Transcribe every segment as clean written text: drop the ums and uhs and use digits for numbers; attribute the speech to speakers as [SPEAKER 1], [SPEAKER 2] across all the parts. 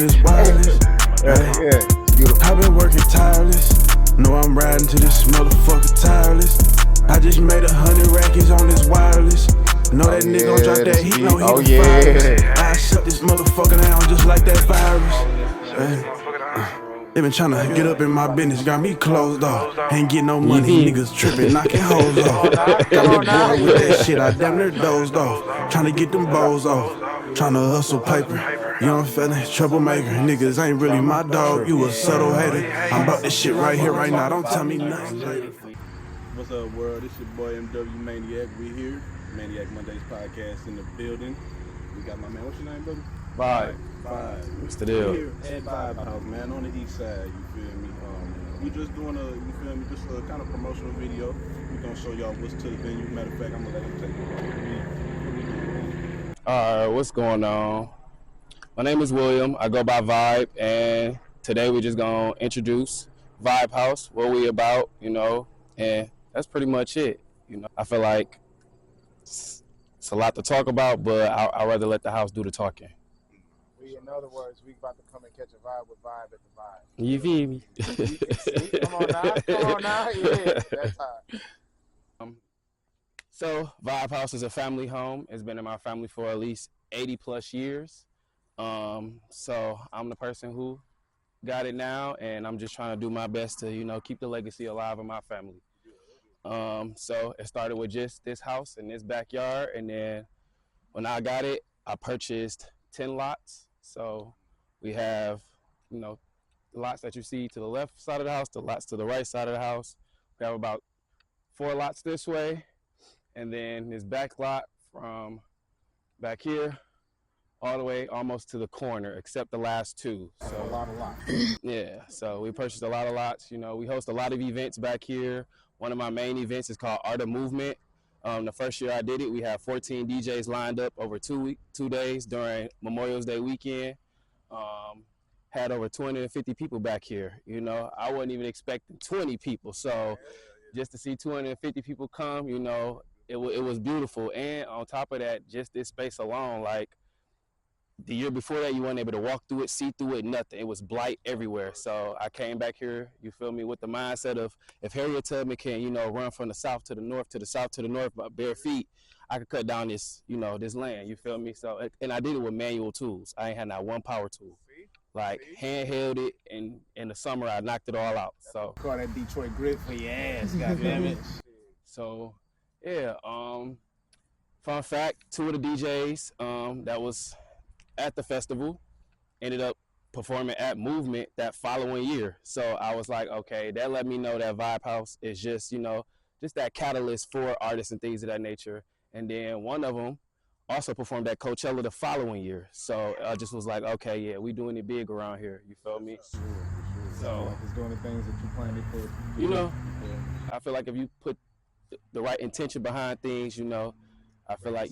[SPEAKER 1] on this wireless.
[SPEAKER 2] Beautiful.
[SPEAKER 1] I've been working tireless. Know I'm riding to this motherfucker tireless. I just made 100 rackies on this wireless. Know that nigga gon' drop that heat, no he the virus. I shut this motherfucker down just like that virus. They been tryna get up in my business, got me closed off. Ain't get no money, niggas trippin', knocking hoes off. Got me bored with that shit, I damn near dozed off. Tryna get them bows off, tryna hustle paper. Young fella, troublemaker, niggas ain't really my dog, you a subtle hater. I'm about this shit right here, right now, don't tell me nothing later.
[SPEAKER 3] What's up, world? It's your boy MW Maniak. We here. Maniak Mondays podcast in the building. We got my man. What's your name, brother?
[SPEAKER 2] Vybe.
[SPEAKER 3] What's
[SPEAKER 2] the deal?
[SPEAKER 3] Here at Vybe House, man, on the east side. You feel me? We just doing just a kind of promotional video. We gonna show y'all what's to the venue. Matter of fact, I'm gonna let him take it.
[SPEAKER 2] All right, what's going on? My name is William. I go by Vybe, and today we're just gonna introduce Vybe House, what we about, and that's pretty much it. I feel like it's a lot to talk about, but I'd rather let the house do the talking.
[SPEAKER 4] In other words, we about to come and catch a vibe with Vybe at the Vybe.
[SPEAKER 2] You feel me?
[SPEAKER 4] See? Come on now. Yeah, that's hot.
[SPEAKER 2] So Vybe House is a family home. It's been in my family for at least 80 plus years. So I'm the person who got it now, and I'm just trying to do my best to, keep the legacy alive in my family. So it started with just this house and this backyard, and then when I got it, I purchased 10 lots. So we have, the lots that you see to the left side of the house, the lots to the right side of the house. We have about 4 lots this way, and then this back lot from back here all the way almost to the corner, except the last 2. So
[SPEAKER 4] a lot of lots.
[SPEAKER 2] Yeah, so we purchased a lot of lots. We host a lot of events back here. One of my main events is called Art of Movement. The first year I did it, we had 14 DJs lined up over 2 days during Memorial Day weekend. Had over 250 people back here. I wasn't even expecting 20 people. So just to see 250 people come, it was beautiful. And on top of that, just this space alone, like the year before that, you weren't able to walk through it, see through it, nothing. It was blight everywhere. So I came back here, you feel me, with the mindset of if Harriet Tubman can, run from the south to the north, to the south to the north by bare feet, I could cut down this, this land, you feel me? So, and I did it with manual tools. I ain't had not one power tool. Like handheld it, and in the summer I knocked it all out. So
[SPEAKER 4] Call that Detroit grit for your ass, goddammit.
[SPEAKER 2] So yeah, fun fact, 2 of the DJs that was at the festival ended up performing at Movement that following year. So I was like, okay, that let me know that Vybe House is just, just that catalyst for artists and things of that nature. And then one of them also performed at Coachella the following year. So I just was like, okay, yeah, we doing it big around here. You feel me?
[SPEAKER 4] So like it's doing the things that you planned it for.
[SPEAKER 2] I feel like if you put the right intention behind things, I feel like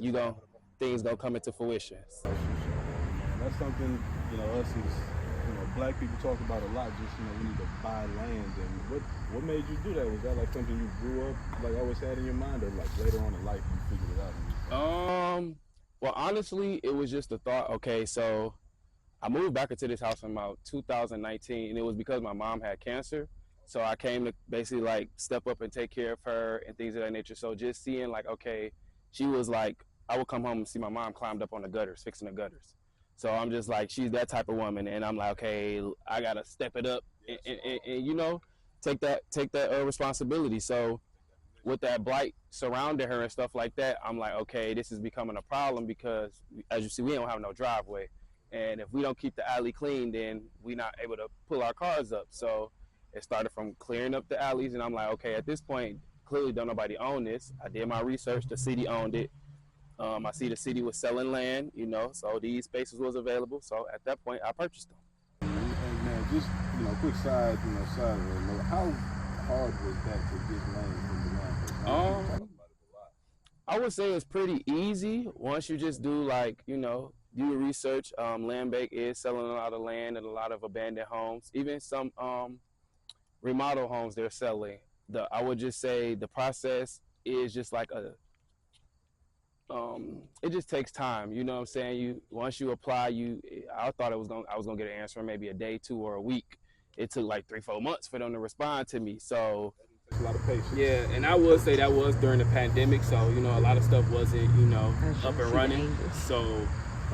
[SPEAKER 2] things gonna come into fruition.
[SPEAKER 3] That's something, us as, black people talk about a lot, just, we need to buy land. And what made you do that? Was that like something you grew up, like always had in your mind, or like later on in life you figured it out?
[SPEAKER 2] Well, honestly, it was just the thought, okay, so I moved back into this house in about 2019, and it was because my mom had cancer. So I came to basically like step up and take care of her and things of that nature. So just seeing like, okay, she was like, I would come home and see my mom climbed up on the gutters, fixing the gutters. So I'm just like, she's that type of woman, and I'm like, okay, I gotta step it up and take that responsibility. So with that blight surrounding her and stuff like that, I'm like, okay, this is becoming a problem because, as you see, we don't have no driveway, and if we don't keep the alley clean, then we're not able to pull our cars up. So it started from clearing up the alleys, and I'm like, okay, at this point, clearly don't nobody own this. I did my research, the city owned it. I see the city was selling land, so these spaces was available. So at that point, I purchased them.
[SPEAKER 3] And man, just, quick side note, how hard was that to get land from the land?
[SPEAKER 2] I would say it's pretty easy once you just do do your research. Land Bank is selling a lot of land and a lot of abandoned homes, even some remodel homes they're selling. I would just say the process is just like it just takes time. You know what I'm saying? Once you apply, I thought I was gonna get an answer in maybe a day, 2, or a week. It took like 3-4 months for them to respond to me. So
[SPEAKER 3] It's a lot of patience.
[SPEAKER 2] yeah, and I would say that was during the pandemic. So a lot of stuff wasn't up and running. So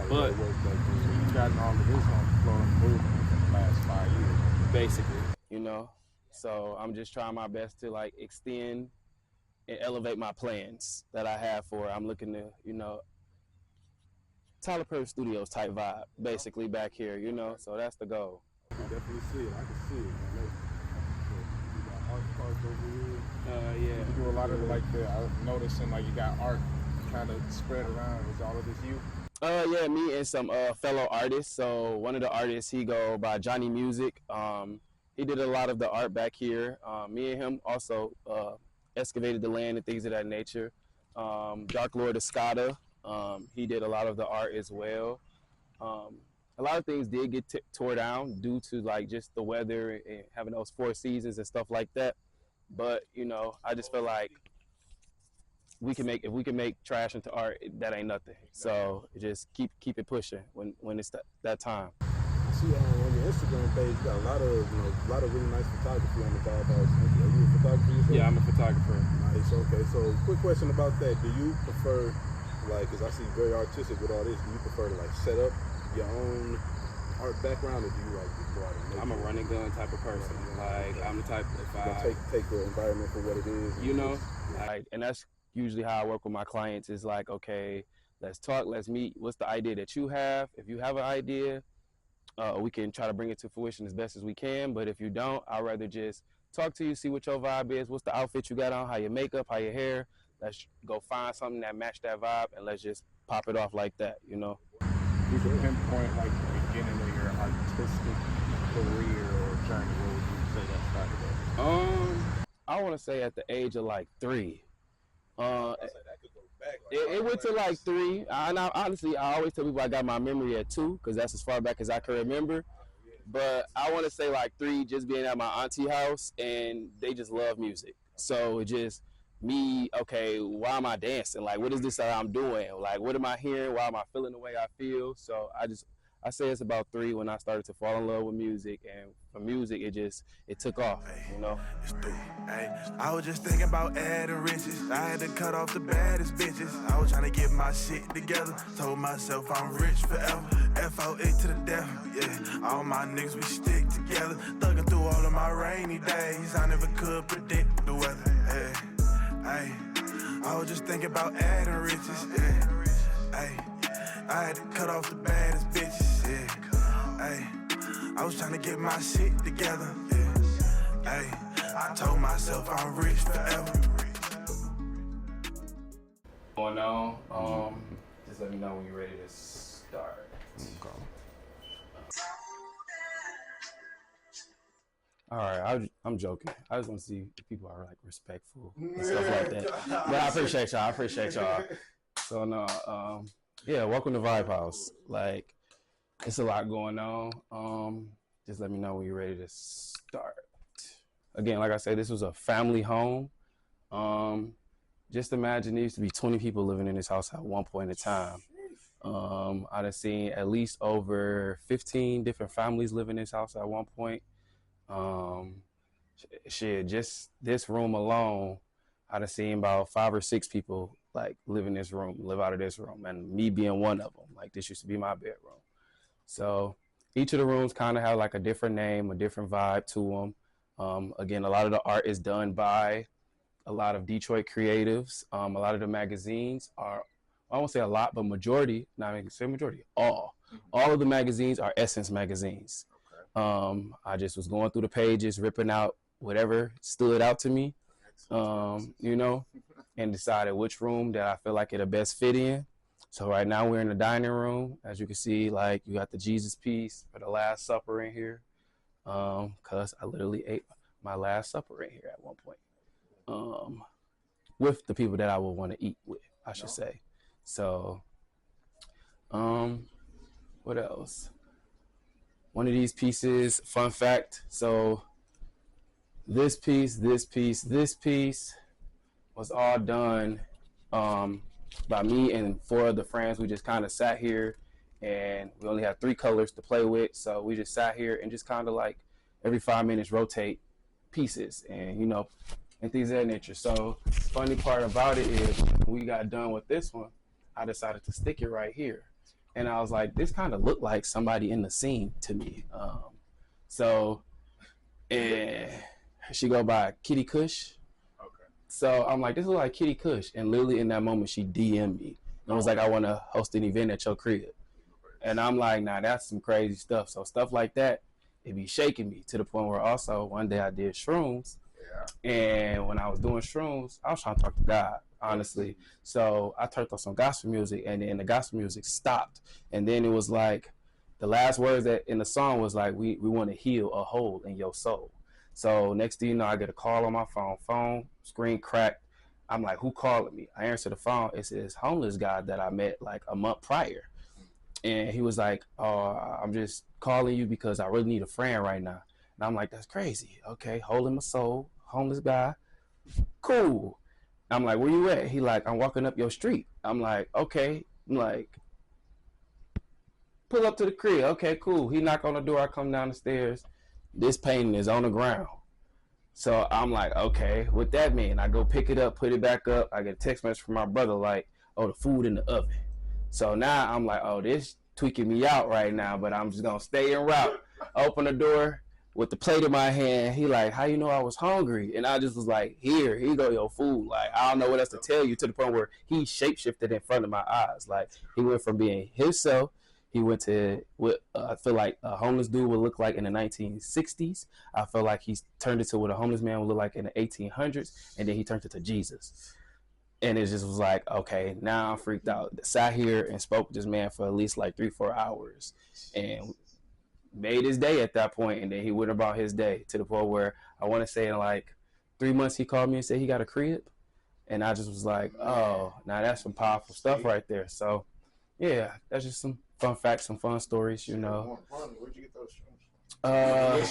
[SPEAKER 2] but
[SPEAKER 4] you've gotten all of this on the floor and movement in the last 5 years.
[SPEAKER 2] basically. So I'm just trying my best to like extend and elevate my plans that I have for it. I'm looking to, Tyler Perry Studios type vibe, basically back here, so that's the goal.
[SPEAKER 3] I can definitely see it. I can see it, man. You got art parts over here.
[SPEAKER 2] Yeah.
[SPEAKER 4] You do a lot of I'm noticing you got art kind of spread around. Is all of this you?
[SPEAKER 2] Yeah, me and some fellow artists. So one of the artists, he go by Johnny Music. He did a lot of the art back here. Me and him also excavated the land and things of that nature. Dark Lord Escada, he did a lot of the art as well. A lot of things did get tore down due to just the weather and having those 4 seasons and stuff like that. But I just feel like if we can make trash into art, that ain't nothing. So just keep it pushing when it's that time.
[SPEAKER 3] I see on your Instagram page, you got a lot of really nice photography on the Vybe House. Are you a photographer yourself?
[SPEAKER 2] Yeah, I'm a photographer.
[SPEAKER 3] Nice. Okay. So quick question about that: do you prefer, because I see very artistic with all this, do you prefer to set up your own art background, or do you just go out and make
[SPEAKER 2] I'm a run and gun type of person. I'm the type if I
[SPEAKER 3] take the environment for what it is.
[SPEAKER 2] And that's usually how I work with my clients. Is okay, let's talk, let's meet. What's the idea that you have? If you have an idea, we can try to bring it to fruition as best as we can. But if you don't, I'd rather just talk to you, see what your vibe is, what's the outfit you got on, how your makeup, how your hair. Let's go find something that match that vibe, and let's just pop it off like that,
[SPEAKER 4] You could pinpoint the beginning of your artistic career or journey. What would you say that started at?
[SPEAKER 2] I want to say at the age of 3. It went to 3. Honestly, I always tell people I got my memory at 2 because that's as far back as I can remember. But I want to say 3, just being at my auntie house, and they just love music. So it just me, okay, why am I dancing? What is this that I'm doing? What am I hearing? Why am I feeling the way I feel? So I say it's about 3 when I started to fall in love with music, and for music, it took off,
[SPEAKER 1] It's 3. Hey, I was just thinking about adding riches. I had to cut off the baddest bitches. I was trying to get my shit together. Told myself I'm rich forever. FOA to the death, yeah. All my niggas, we stick together. Thugging through all of my rainy days. I never could predict the weather, hey. Hey, I was just thinking about adding riches, yeah. Hey, I had to cut off the baddest bitches, yeah. Hey, I was trying to get my shit together, yeah. Hey, I told myself I'm rich forever.
[SPEAKER 2] Going on, just let me know when you're ready to start. Okay. All right, I'm joking. I just want to see if people are respectful and stuff like that. But I appreciate y'all. So no, yeah, welcome to Vybe House. It's a lot going on. Just let me know when you're ready to start. Again, like I said, this was a family home. Just imagine there used to be 20 people living in this house at one point in time. I'd have seen at least over 15 different families live in this house at one point. Just this room alone, I'd have seen about 5 or 6 people live out of this room, and me being one of them. This used to be my bedroom. So each of the rooms kind of have a different name, a different vibe to them. Again, a lot of the art is done by a lot of Detroit creatives. A lot of the magazines are, I won't say a lot, but majority, not even say majority, all of the magazines are Essence magazines. I just was going through the pages, ripping out whatever stood out to me, and decided which room that I feel like it'll best fit in. So right now we're in the dining room. As you can see, you got the Jesus piece for the Last Supper in here. Cause I literally ate my Last Supper in here at one point. With the people that I would want to eat with, I should say. So, what else? One of these pieces, fun fact, so this piece was all done by me and 4 other friends. We just kind of sat here, and we only had 3 colors to play with, so we just sat here and just kind of like every 5 minutes rotate pieces and and things of that nature. So funny part about it is when we got done with this one, I decided to stick it right here, and I was like, this kind of looked like somebody in the scene to me. So and she go by Kitty Kush. So I'm like, this is like Kitty Kush. And literally in that moment, she DM'd me. And was like, I want to host an event at your crib. And I'm like, nah, that's some crazy stuff. So stuff like that, it be shaking me to the point where also one day I did shrooms. Yeah. And when I was doing shrooms, I was trying to talk to God, honestly. So I turned on some gospel music, and then the gospel music stopped. And then it was like, the last words that in the song was like, we want to heal a hole in your soul. So next thing you know, I get a call on my phone screen cracked. I'm like, who calling me? I answer the phone. It's this homeless guy that I met like a month prior. And he was like, I'm just calling you because I really need a friend right now. And I'm like, that's crazy. Okay, hole in my soul, homeless guy. Cool. I'm like, where you at? He like, I'm walking up your street. I'm like, okay. I'm like, pull up to the crib. Okay, cool. He knock on the door. I come down the stairs. This painting is on the ground. So I'm like, okay, what that mean? I go pick it up, put it back up. I get a text message from my brother like, oh, the food in the oven. So now I'm like, oh, this tweaking me out right now, but I'm just going to stay en route. Open the door with the plate in my hand. He like, how you know I was hungry? And I just was like, here you go, your food. Like, I don't know what else to tell you, to the point where he shapeshifted in front of my eyes. Like, he went from being himself. He went to what I feel like a homeless dude would look like in the 1960s. I feel like he's turned into what a homeless man would look like in the 1800s, and then he turned into Jesus. And it just was like, okay, now I'm freaked out. Sat here and spoke with this man for at least like 3-4 hours, and made his day at that point. And then he went about his day to the point where I want to say in like 3 months he called me and said he got a crib, and I just was like, oh, now that's some powerful stuff right there. So yeah, that's just some fun facts, some fun stories, you know.
[SPEAKER 5] Where'd you get those shrooms?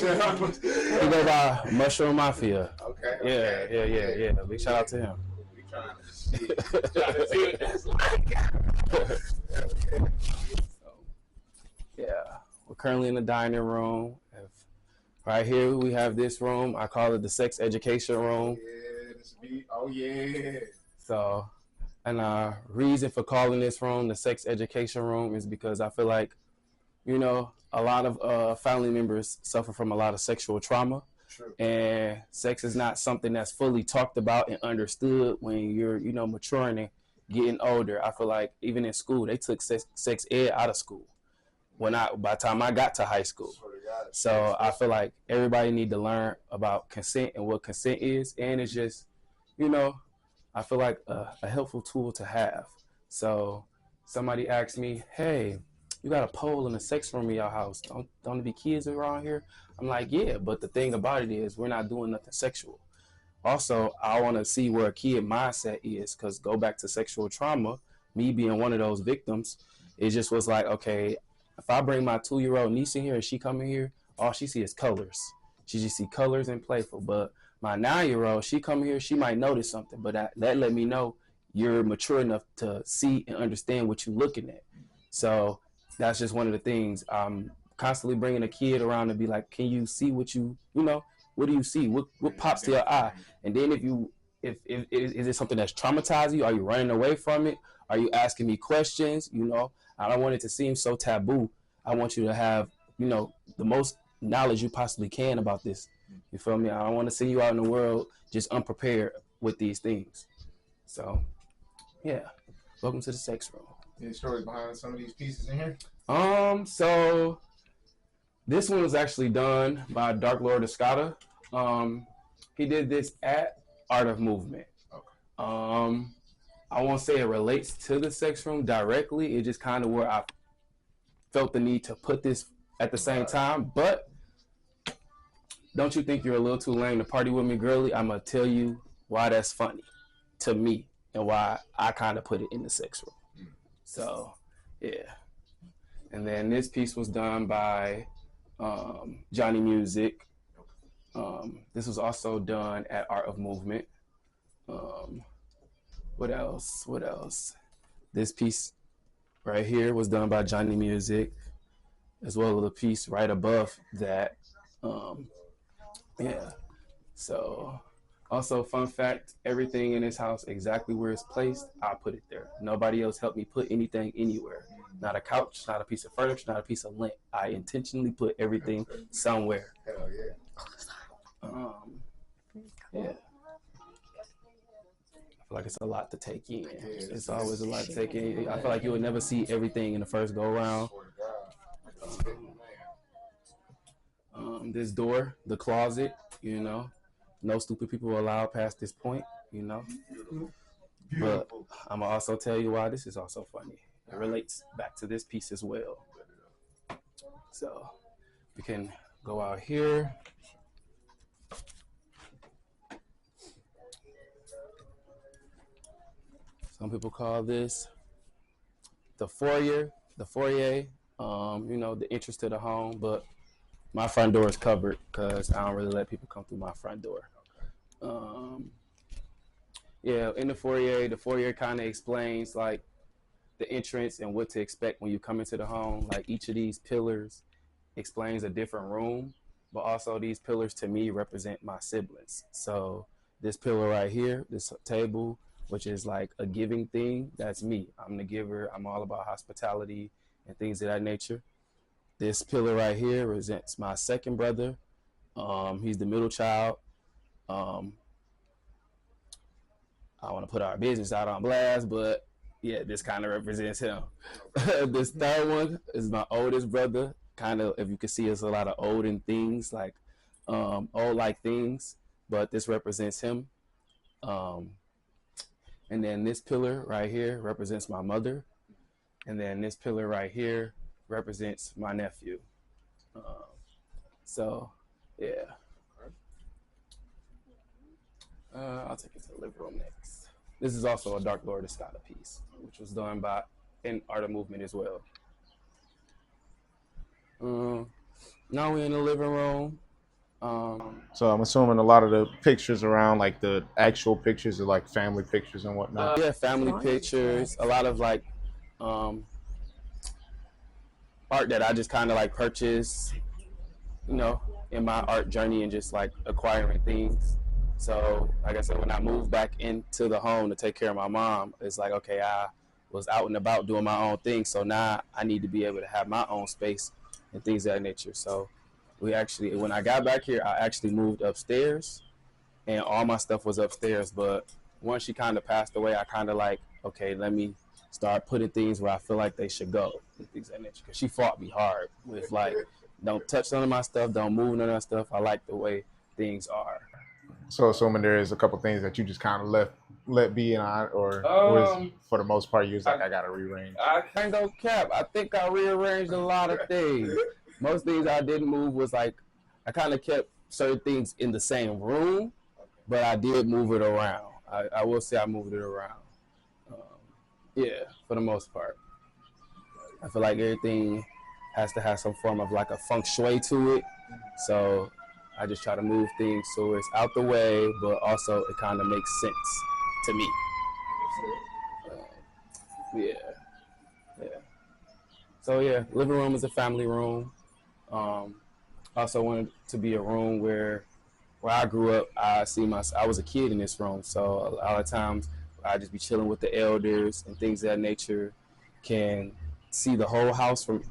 [SPEAKER 2] He go by Mushroom Mafia.
[SPEAKER 5] Okay.
[SPEAKER 2] Yeah. Big shout out to him.
[SPEAKER 5] We trying to see what that's like.
[SPEAKER 2] So, yeah, we're currently in the dining room. Right here we have this room. I call it the sex education room.
[SPEAKER 5] Yeah.
[SPEAKER 2] So, and reason for calling this room the sex education room is because I feel like, you know, a lot of family members suffer from a lot of sexual trauma.
[SPEAKER 5] True.
[SPEAKER 2] And sex is not something that's fully talked about and understood when you're, you know, maturing and getting older. I feel like even in school, they took sex ed out of school by the time I got to high school. So I feel like everybody need to learn about consent and what consent is. And it's just, you know, I feel like a helpful tool to have. So somebody asked me, hey, you got a pole in the sex room in your house. Don't there be kids around here? I'm like, yeah, but the thing about it is we're not doing nothing sexual. Also, I want to see where a kid mindset is, because go back to sexual trauma, me being one of those victims, it just was like, okay, if I bring my 2-year-old niece in here and she come in here, all she see is colors. She just see colors and playful. But my 9-year-old, she come here, she might notice something, but that let me know you're mature enough to see and understand what you're looking at. So that's just one of the things. I'm constantly bringing a kid around to be like, can you see what you know, what do you see? What pops to your eye? And then if is it something that's traumatizing you? Are you running away from it? Are you asking me questions? You know, I don't want it to seem so taboo. I want you to have, you know, the most knowledge you possibly can about this. You feel me? I don't want to see you out in the world just unprepared with these things. So, yeah. Welcome to the sex room.
[SPEAKER 5] Any stories behind some of these pieces in here?
[SPEAKER 2] So this one was actually done by Dark Lord Escada. He did this at Art of Movement.
[SPEAKER 5] Okay.
[SPEAKER 2] I won't say it relates to the sex room directly. It's just kind of where I felt the need to put this at the same time. But don't you think you're a little too lame to party with me, girly? I'm going to tell you why that's funny to me and why I kind of put it in the sex room. So, yeah. And then this piece was done by Johnny Music. This was also done at Art of Movement. What else? This piece right here was done by Johnny Music, as well as the piece right above that. Yeah. So, also fun fact: everything in this house exactly where it's placed, I put it there. Nobody else helped me put anything anywhere. Not a couch, not a piece of furniture, not a piece of lint. I intentionally put everything somewhere.
[SPEAKER 6] Hell yeah.
[SPEAKER 2] Yeah. I feel like it's a lot to take in. It's always a lot to take in. I feel like you would never see everything in the first go around. This door, the closet, you know, no stupid people allowed past this point, you know. But I'm gonna also tell you why this is also funny. It relates back to this piece as well. So we can go out here. Some people call this the foyer, you know, the entrance to the home, but my front door is covered because I don't really let people come through my front door. Yeah, in the foyer kind of explains like the entrance and what to expect when you come into the home. Like each of these pillars explains a different room, but also these pillars to me represent my siblings. So this pillar right here, this table, which is like a giving thing, that's me. I'm the giver. I'm all about hospitality and things of that nature. This pillar right here represents my second brother. He's the middle child. I want to put our business out on blast, but yeah, this kind of represents him. This third one is my oldest brother. Kind of, if you can see, it's a lot of olden things, like old like things, but this represents him. And then this pillar right here represents my mother. And then this pillar right here represents my nephew. So, yeah. I'll take it to the living room next. This is also a Dark Lord Escada piece, which was done by an art of movement as well. Now we're in the living room.
[SPEAKER 4] So I'm assuming a lot of the pictures around, like the actual pictures, are like family pictures and whatnot.
[SPEAKER 2] Yeah, family pictures. A lot of like art that I just kind of like purchased, you know, in my art journey and just like acquiring things. So, like I said, when I moved back into the home to take care of my mom, it's like, okay, I was out and about doing my own thing. So now I need to be able to have my own space and things of that nature. So we actually, when I got back here, I actually moved upstairs and all my stuff was upstairs. But once she kind of passed away, I kind of like, okay, let me start putting things where I feel like they should go and things of that nature. Because she fought me hard with like, don't touch none of my stuff, don't move none of that stuff. I like the way things are.
[SPEAKER 4] So assuming there is a couple things that you just kind of let be in on, or for the most part you was like, I gotta rearrange.
[SPEAKER 2] I can't go cap. I think I rearranged a lot of things. Most things I didn't move was like, I kind of kept certain things in the same room, but I did move it around. I will say I moved it around. Yeah, for the most part. I feel like everything has to have some form of like a feng shui to it. So I just try to move things so it's out the way, but also it kind of makes sense to me. Yeah. So yeah, living room is a family room. Also wanted to be a room where I grew up. I was a kid in this room, so a lot of times I just be chilling with the elders and things of that nature. Can see the whole house from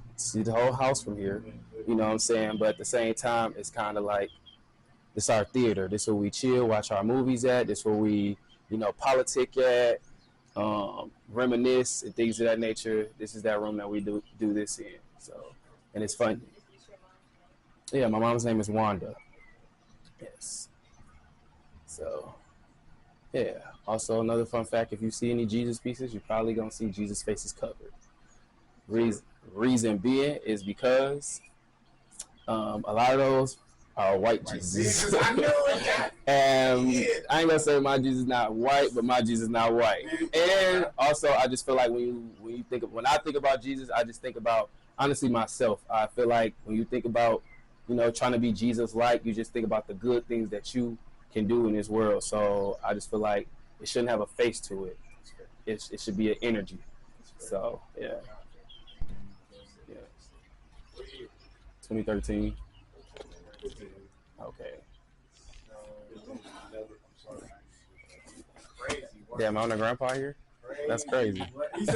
[SPEAKER 2] here. You know what I'm saying? But at the same time, it's kind of like, this is our theater. This is where we chill, watch our movies at. This is where we, you know, politic at, reminisce and things of that nature. This is that room that we do this in. So, and it's fun. Yeah, my mom's name is Wanda. Yes. So, yeah. Also, another fun fact: if you see any Jesus pieces, you're probably gonna see Jesus' faces covered. Reason being is because a lot of those are white Jesus.
[SPEAKER 6] I knew it.
[SPEAKER 2] And I ain't gonna say my Jesus not white, but my Jesus not white. And also, I just feel like when I think about Jesus, I just think about honestly myself. I feel like when you think about, you know, trying to be Jesus-like, you just think about the good things that you can do in this world. So I just feel like it shouldn't have a face to it. It should be an energy. So yeah. 2013. Okay. Damn, I'm the grandpa here. That's crazy. It's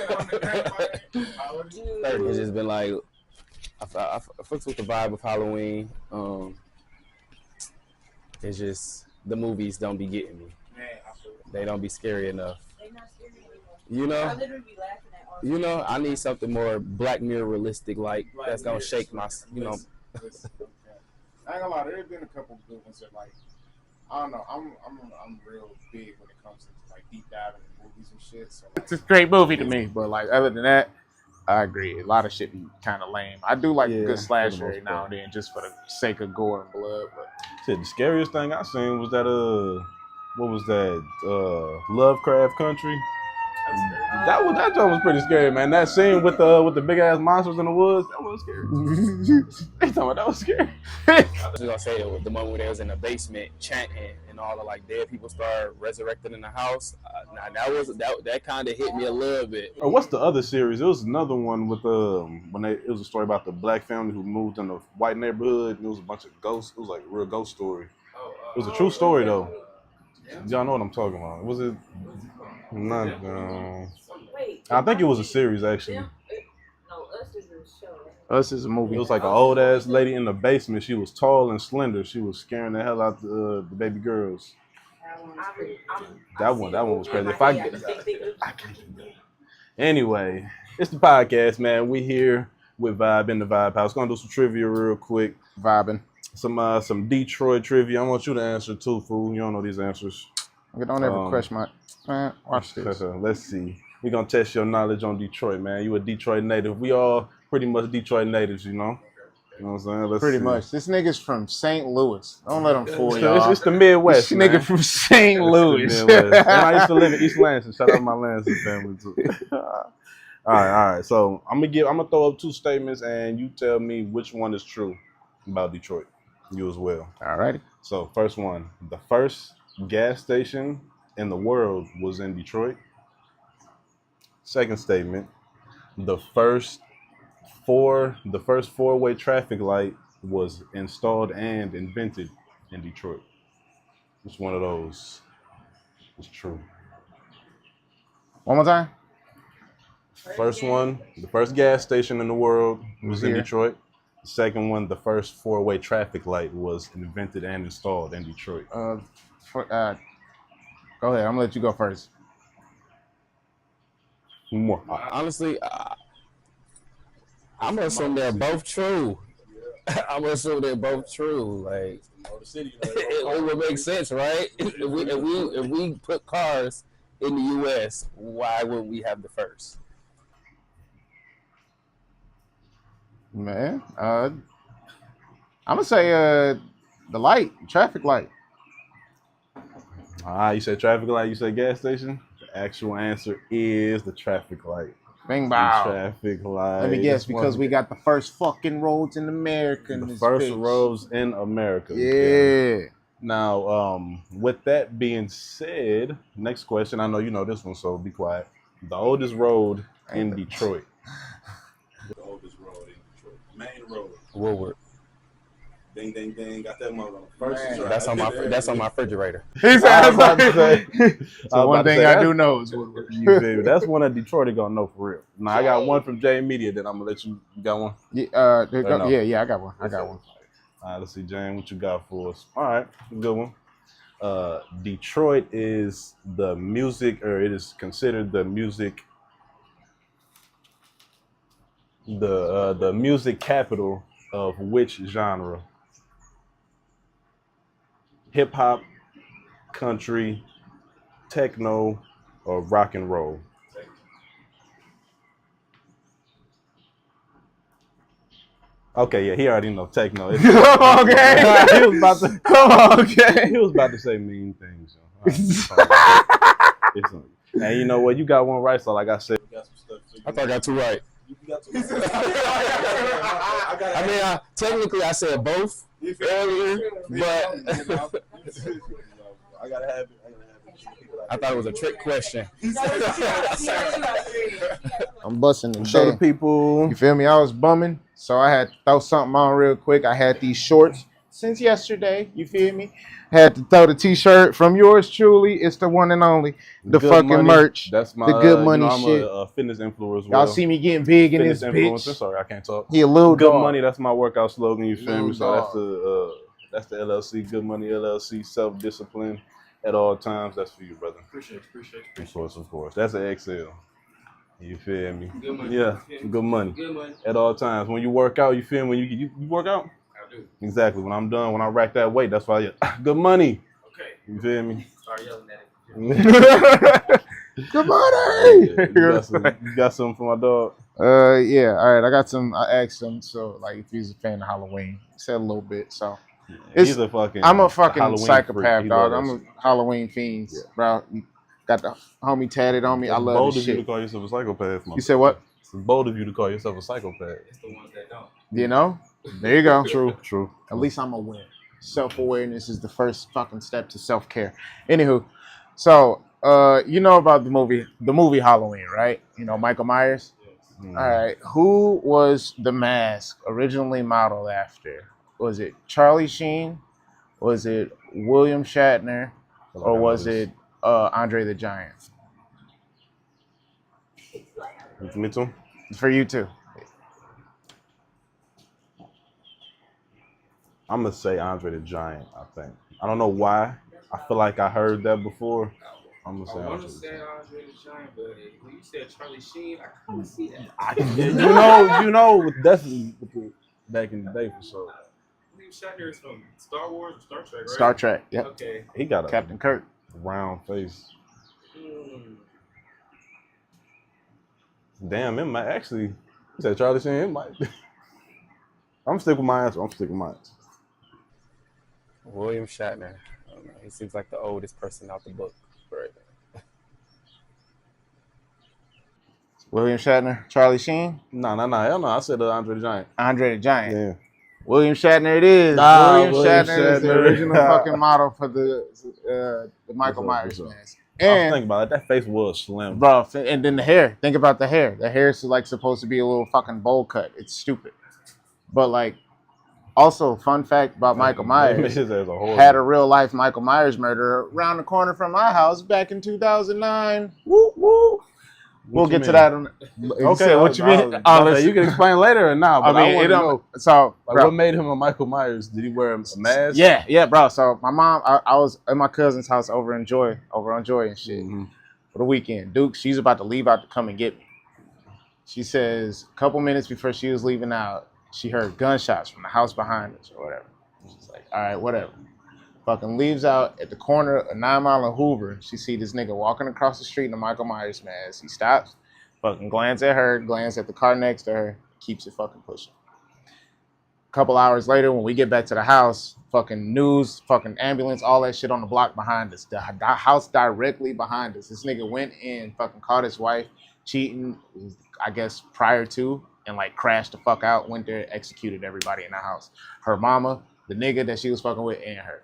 [SPEAKER 2] just been like I fucked with the vibe of Halloween. It's just the movies don't be getting me. They don't be scary enough. You know, I need something more Black Mirror realistic, like that's gonna shake my,
[SPEAKER 4] I ain't gonna lie, there's been a couple good ones that like, I don't know, I'm real big when it comes to like deep diving in movies and shit. So like, it's a great movie to me, but like other than that, I agree. A lot of shit be kind of lame. I do like a good slasher every now and then, just for the sake of gore and blood. But
[SPEAKER 3] shit, the scariest thing I seen was that what was that? Lovecraft Country. That joke was pretty scary, man. That scene with the big ass monsters in the woods, that was scary. They talking about that was scary.
[SPEAKER 2] I was gonna say it was the moment where they was in the basement chanting and all the like dead people started resurrecting in the house. Now that kind of hit me a little bit.
[SPEAKER 3] Or what's the other series? It was another one with it was a story about the black family who moved in a white neighborhood. And it was a bunch of ghosts. It was like a real ghost story. It was a true story though. Y'all know what I'm talking about. Was it? Not. I think it was a series actually.
[SPEAKER 6] No, Us is a show.
[SPEAKER 4] Us is a movie.
[SPEAKER 3] It was like an old ass lady in the basement. She was tall and slender. She was scaring the hell out the baby girls. That one was crazy. I can't. Anyway, it's the podcast, man. We here with Vybe in the Vybe House. Gonna do some trivia real quick.
[SPEAKER 4] Vibing.
[SPEAKER 3] Some Detroit trivia. I want you to answer too, fool. You don't know these answers.
[SPEAKER 4] Don't ever question my man. Watch this.
[SPEAKER 3] Let's see. We're gonna test your knowledge on Detroit, man. You a Detroit native. We all pretty much Detroit natives, you know. You know what I'm saying? Let's
[SPEAKER 4] pretty
[SPEAKER 3] see.
[SPEAKER 4] much. This nigga's from St. Louis. Don't let him fool y'all.
[SPEAKER 3] It's the Midwest.
[SPEAKER 4] This nigga from St. Louis.
[SPEAKER 3] And I used to live in East Lansing. Shout out my Lansing family too. All right. So I'm gonna throw up two statements, and you tell me which one is true about Detroit. You as well.
[SPEAKER 4] All righty.
[SPEAKER 3] So first one, the first gas station in the world was in Detroit. Second statement, the first four-way traffic light was installed and invented in Detroit. Which one of those is true?
[SPEAKER 4] One more time.
[SPEAKER 3] First one, the first gas station in the world was in Detroit. The second one, the first four-way traffic light was invented and installed in Detroit.
[SPEAKER 4] Go ahead. I'm gonna let you go first.
[SPEAKER 3] More.
[SPEAKER 2] Honestly, I'm gonna assume they're both true. I'm gonna assume they're both true. Like, it would make sense, right? If we put cars in the U.S., why would we have the first?
[SPEAKER 4] Man, I'm gonna say the traffic light.
[SPEAKER 3] You said traffic light, you said gas station? The actual answer is the traffic light.
[SPEAKER 4] Bing bow.
[SPEAKER 3] Traffic light.
[SPEAKER 4] Let me guess, because we got the first fucking roads in America.
[SPEAKER 3] The first roads in America.
[SPEAKER 4] Yeah.
[SPEAKER 3] Now, with that being said, next question. I know you know this one, so be quiet. The oldest road in Detroit.
[SPEAKER 1] The oldest road in Detroit. Main road.
[SPEAKER 2] Woodward.
[SPEAKER 1] Ding, ding, ding. Got that mother on the first try.
[SPEAKER 2] That's on my refrigerator.
[SPEAKER 4] He said, so one thing I do know is Woodward.
[SPEAKER 3] That's one that Detroit are gonna know for real. Now I got one from J Media that I'm gonna let you. You got one?
[SPEAKER 4] Yeah, I got one. All
[SPEAKER 3] right, let's see, Jane, what you got for us? All right, good one. Detroit is the music, or it is considered the music, the music capital of which genre? Hip hop, country, techno, or rock and roll? Okay, yeah, he already know techno.
[SPEAKER 4] Okay.
[SPEAKER 3] He was about to
[SPEAKER 4] come on. Okay.
[SPEAKER 3] He was about to say mean things. Right. And you know what? You got one right. So like I said,
[SPEAKER 2] I thought I got two right.
[SPEAKER 1] You got two.
[SPEAKER 2] I mean, technically I said both earlier, but
[SPEAKER 1] I gotta have it.
[SPEAKER 2] I thought it was a trick question.
[SPEAKER 7] I'm busting the
[SPEAKER 8] Show the
[SPEAKER 7] day.
[SPEAKER 8] people.
[SPEAKER 7] You feel me? I was bumming, so I had to throw something on real quick. I had these shorts since yesterday. You feel me? Had to throw the t-shirt from yours truly. It's the one and only. The
[SPEAKER 3] Good
[SPEAKER 7] fucking
[SPEAKER 3] Money.
[SPEAKER 7] merch.
[SPEAKER 3] That's my
[SPEAKER 7] the good money
[SPEAKER 3] I'm
[SPEAKER 7] shit.
[SPEAKER 3] a fitness influencer as well.
[SPEAKER 7] Y'all see me getting big in
[SPEAKER 3] Fitness
[SPEAKER 7] this
[SPEAKER 3] influencer.
[SPEAKER 7] bitch.
[SPEAKER 3] Sorry, I can't talk.
[SPEAKER 7] He a little
[SPEAKER 3] Good
[SPEAKER 7] dog.
[SPEAKER 3] Money. That's my workout slogan. You feel
[SPEAKER 7] Little
[SPEAKER 3] me? So
[SPEAKER 7] dog.
[SPEAKER 3] that's the LLC. Good Money LLC. Self-discipline at all times. That's for you, brother.
[SPEAKER 5] Appreciate you.
[SPEAKER 3] Of course. That's an XL. You feel me?
[SPEAKER 5] Good money.
[SPEAKER 3] Yeah, good money.
[SPEAKER 5] Good money.
[SPEAKER 3] At all times. When you work out, you feel me? When you work out?
[SPEAKER 5] I do.
[SPEAKER 3] Exactly. When I'm done, when I rack that weight, that's why good money.
[SPEAKER 5] Okay.
[SPEAKER 3] You feel me?
[SPEAKER 5] Start yelling at it.
[SPEAKER 7] Good morning.
[SPEAKER 3] You got something for my dog?
[SPEAKER 7] Yeah. All right. I got some. I asked him so like if he's a fan of Halloween. He said a little bit. So
[SPEAKER 3] He's a fucking.
[SPEAKER 7] I'm a fucking
[SPEAKER 3] Halloween
[SPEAKER 7] psychopath,
[SPEAKER 3] freak.
[SPEAKER 7] dog. I'm a Halloween fiend, bro. Got the homie tatted on me. I love
[SPEAKER 3] bold
[SPEAKER 7] this
[SPEAKER 3] of you to
[SPEAKER 7] shit.
[SPEAKER 3] call yourself a psychopath.
[SPEAKER 7] You said what?
[SPEAKER 3] It's bold of you to call yourself a psychopath.
[SPEAKER 5] It's the ones that don't.
[SPEAKER 7] You know? There you go.
[SPEAKER 3] True.
[SPEAKER 7] At least I'm aware. Self-awareness is the first fucking step to self-care. Anywho, so you know about the movie Halloween, right? You know Michael Myers. All right. Who was the mask originally modeled after? Was it Charlie Sheen? Was it William Shatner? Or was it Andre the Giant?
[SPEAKER 3] Me too.
[SPEAKER 7] For you too.
[SPEAKER 3] I'm gonna say Andre the Giant. I think. I don't know why. I feel like I heard that before. I'm gonna say
[SPEAKER 5] I want
[SPEAKER 3] Andre
[SPEAKER 5] to
[SPEAKER 3] the
[SPEAKER 5] say
[SPEAKER 3] Giant.
[SPEAKER 5] Andre the Giant, but when you said Charlie Sheen, I kind of see that.
[SPEAKER 3] you know, that's back in the day for sure.
[SPEAKER 5] William Shatner is from Star Wars or Star Trek, right?
[SPEAKER 7] Star Trek. Yep.
[SPEAKER 5] Okay.
[SPEAKER 3] He got a
[SPEAKER 7] Captain Kirk.
[SPEAKER 3] round face.
[SPEAKER 5] Mm.
[SPEAKER 3] Damn, it might actually. You said Charlie Sheen. It might. I'm stick with my answer.
[SPEAKER 2] William Shatner. I don't know. He seems like the oldest person out the book. Right.
[SPEAKER 7] William Shatner. Charlie Sheen.
[SPEAKER 3] No. Hell no. I said Andre the Giant.
[SPEAKER 7] Andre the Giant.
[SPEAKER 3] Yeah.
[SPEAKER 7] William Shatner it is.
[SPEAKER 3] William
[SPEAKER 7] Shatner is the
[SPEAKER 3] Shatner.
[SPEAKER 7] original fucking model for the Michael Myers mask.
[SPEAKER 3] I was
[SPEAKER 7] And
[SPEAKER 3] thinking about it. That face was slim.
[SPEAKER 7] bro, and then the hair. Think about the hair. The hair is like supposed to be a little fucking bowl cut. It's stupid. But like, also fun fact about Michael Myers had a real life Michael Myers murderer around the corner from my house back in 2009. Woo woo. We'll get to that.
[SPEAKER 3] Okay,
[SPEAKER 7] what you mean?
[SPEAKER 3] You can explain later or now. But I want to know.
[SPEAKER 7] So,
[SPEAKER 3] like,
[SPEAKER 7] bro,
[SPEAKER 3] what made him a Michael Myers? Did he wear a mask?
[SPEAKER 7] Yeah, bro. So my mom, I was at my cousin's house over on Joy and shit for the weekend. Duke, she's about to leave out to come and get me. She says a couple minutes before she was leaving out, she heard gunshots from the house behind us or whatever. She's like, all right, whatever. Fucking leaves out at the corner of 9 Mile and Hoover. She see this nigga walking across the street in a Michael Myers mask. He stops, fucking glance at her, glance at the car next to her, keeps it fucking pushing. A couple hours later, when we get back to the house, fucking news, fucking ambulance, all that shit on the block behind us. The house directly behind us. This nigga went in, fucking caught his wife cheating, I guess prior to, and like crashed the fuck out, went there, executed everybody in the house. Her mama, the nigga that she was fucking with, and her.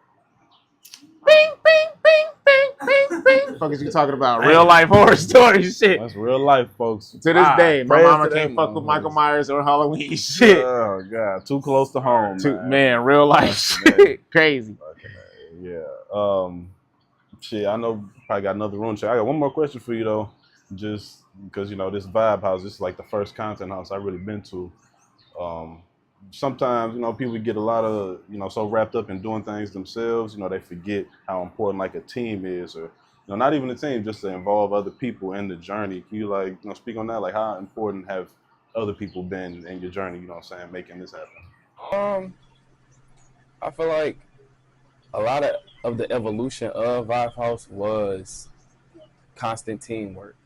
[SPEAKER 7] Bing, bing, bing, bing, bing, bing. Fuck is you talking about? Real life horror story shit.
[SPEAKER 3] That's real life, folks.
[SPEAKER 7] To this day, my mama can't fuck with
[SPEAKER 3] motherfuckers.
[SPEAKER 7] Michael Myers or Halloween shit.
[SPEAKER 3] Oh god, too close to home.
[SPEAKER 7] Man, real life shit. Crazy.
[SPEAKER 3] Yeah. Shit, I know you probably got another room check. I got one more question for you though. Just because you know this Vybe House, this is like the first content house I've really been to. Sometimes, you know, people get a lot of, you know, so wrapped up in doing things themselves, you know, they forget how important like a team is, or, you know, not even a team, just to involve other people in the journey. Can you like, you know, speak on that? Like how important have other people been in your journey, you know what I'm saying, making this happen?
[SPEAKER 2] I feel like a lot of the evolution of Vybe House was constant teamwork.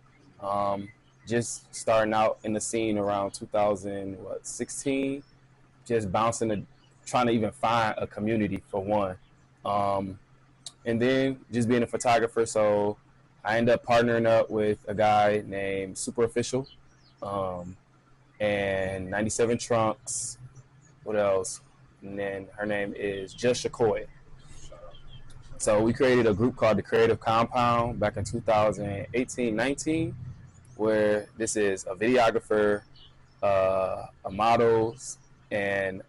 [SPEAKER 2] Just starting out in the scene around 2016, just bouncing, trying to even find a community for one. And then just being a photographer. So I ended up partnering up with a guy named Super Official, and 97 Trunks. What else? And then her name is Just Shakoy. So we created a group called the Creative Compound back in 2018-19, where this is a videographer, a models, and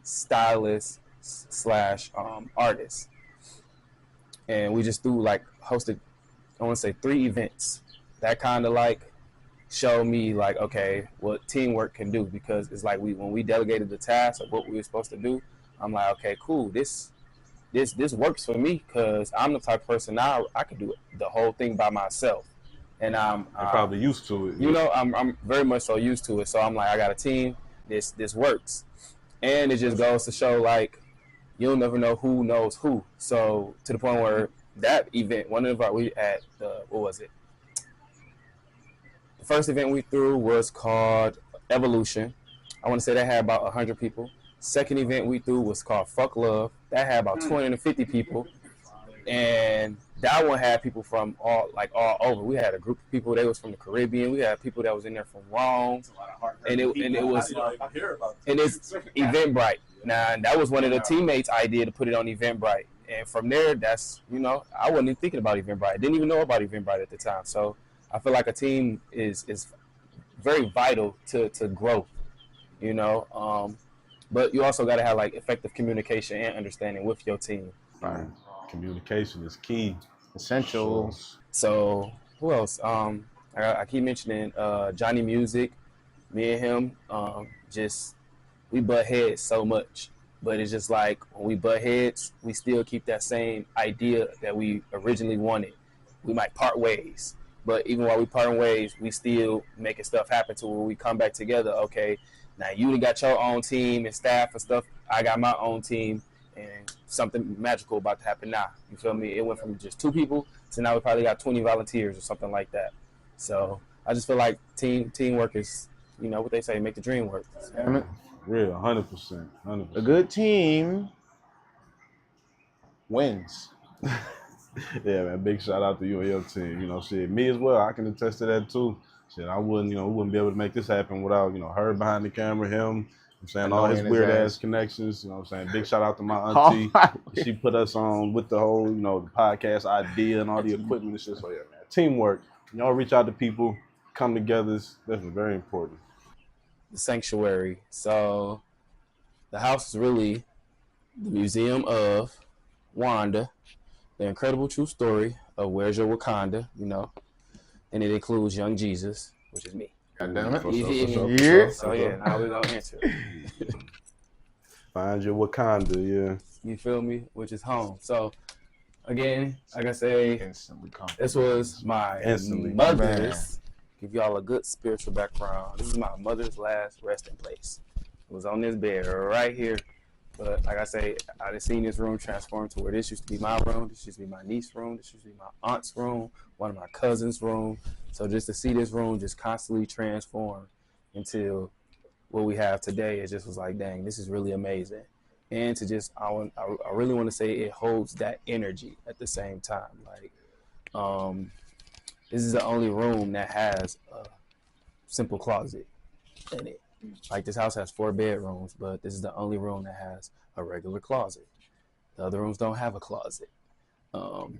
[SPEAKER 2] stylist slash artist. And we just like hosted, I want to say 3 events that kind of like showed me like, okay, what teamwork can do, because it's like when we delegated the task of what we were supposed to do, I'm like, okay, cool, this works for me, because I'm the type of person now I can do the whole thing by myself, and
[SPEAKER 3] You're probably used to it.
[SPEAKER 2] You know, I'm very much so used to it. So I'm like, I got a team. This works, and it just goes to show like you'll never know who knows who. So to the point where that event, we had what was it? The first event we threw was called Evolution. I want to say that had about 100 people. Second event we threw was called Fuck Love. That had about 250 people. And that one had people from all over. We had a group of people. They was from the Caribbean. We had people that was in there from Rome. And it was and it's Eventbrite. Now that was one of the teammates' idea to put it on Eventbrite. And from there, that's, you know, I wasn't even thinking about Eventbrite. I didn't even know about Eventbrite at the time. So I feel like a team is very vital to growth, you know. But you also got to have like effective communication and understanding with your team.
[SPEAKER 3] Right. Communication is key.
[SPEAKER 7] Essential.
[SPEAKER 2] So who else? I keep mentioning Johnny Music. Me and him, just we butt heads so much. But it's just like when we butt heads, we still keep that same idea that we originally wanted. We might part ways, but even while we parting ways, we still making stuff happen to where we come back together. Okay, now you got your own team and staff and stuff. I got my own team, and something magical about to happen now. You feel me? It went from just 2 people to now we probably got 20 volunteers or something like that. So I just feel like teamwork is, you know what they say, make the dream work.
[SPEAKER 3] So, real, 100%.
[SPEAKER 7] A good team wins.
[SPEAKER 3] Yeah, man. Big shout out to you and your team. You know, shit, me as well. I can attest to that too. Shit, I wouldn't, we wouldn't be able to make this happen without, her behind the camera, him. I'm saying all his weird ass connections. You know what I'm saying? Big shout out to my auntie. She put us on with the whole, the podcast idea and all the equipment and shit. So yeah, man. Teamwork. Y'all reach out to people, come together. It's definitely very important.
[SPEAKER 2] The sanctuary. So the house is really the museum of Wanda, the incredible true story of Where's Your Wakanda, and it includes young Jesus, which is me.
[SPEAKER 7] God damn it.
[SPEAKER 2] Yeah. So yeah, now we're gonna answer it.
[SPEAKER 3] Find your Wakanda, yeah.
[SPEAKER 2] You feel me? Which is home. So again, like I say, this was my mother's. Give y'all a good spiritual background. This is my mother's last resting place. It was on this bed right here. But like I say, I done seen this room transform to where this used to be my room, this used to be my niece's room, this used to be my aunt's room, one of my cousin's room. So just to see this room just constantly transform into what we have today, it just was like, dang, this is really amazing. And to just, I really want to say it holds that energy at the same time. Like, this is the only room that has a simple closet in it. Like, this house has 4 bedrooms, but this is the only room that has a regular closet. The other rooms don't have a closet. So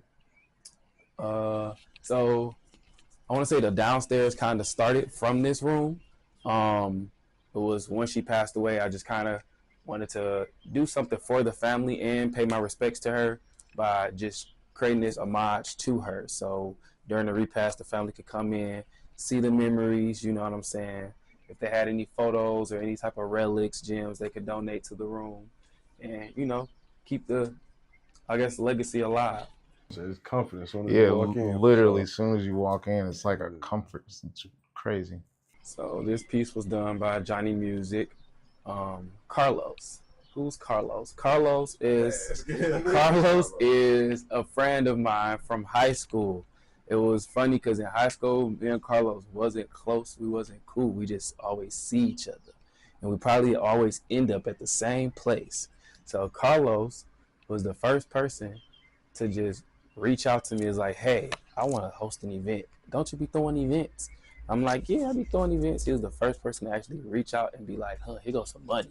[SPEAKER 2] I want to say the downstairs kind of started from this room. It was when she passed away, I just kind of wanted to do something for the family and pay my respects to her by just creating this homage to her. So during the repast, the family could come in, see the memories, you know what I'm saying? If they had any photos or any type of relics, gems, they could donate to the room and, keep the, legacy alive.
[SPEAKER 3] So it's comfort as soon as you walk in.
[SPEAKER 7] Literally, as soon as you walk in, it's like a comfort. It's crazy.
[SPEAKER 2] So this piece was done by Johnny Music. Carlos. Who's Carlos? Carlos is a friend of mine from high school. It was funny because in high school, me and Carlos wasn't close. We wasn't cool. We just always see each other. And we probably always end up at the same place. So Carlos was the first person to just reach out to me. It's like, hey, I want to host an event. Don't you be throwing events? I'm like, yeah, I be throwing events. He was the first person to actually reach out and be like, here goes some money.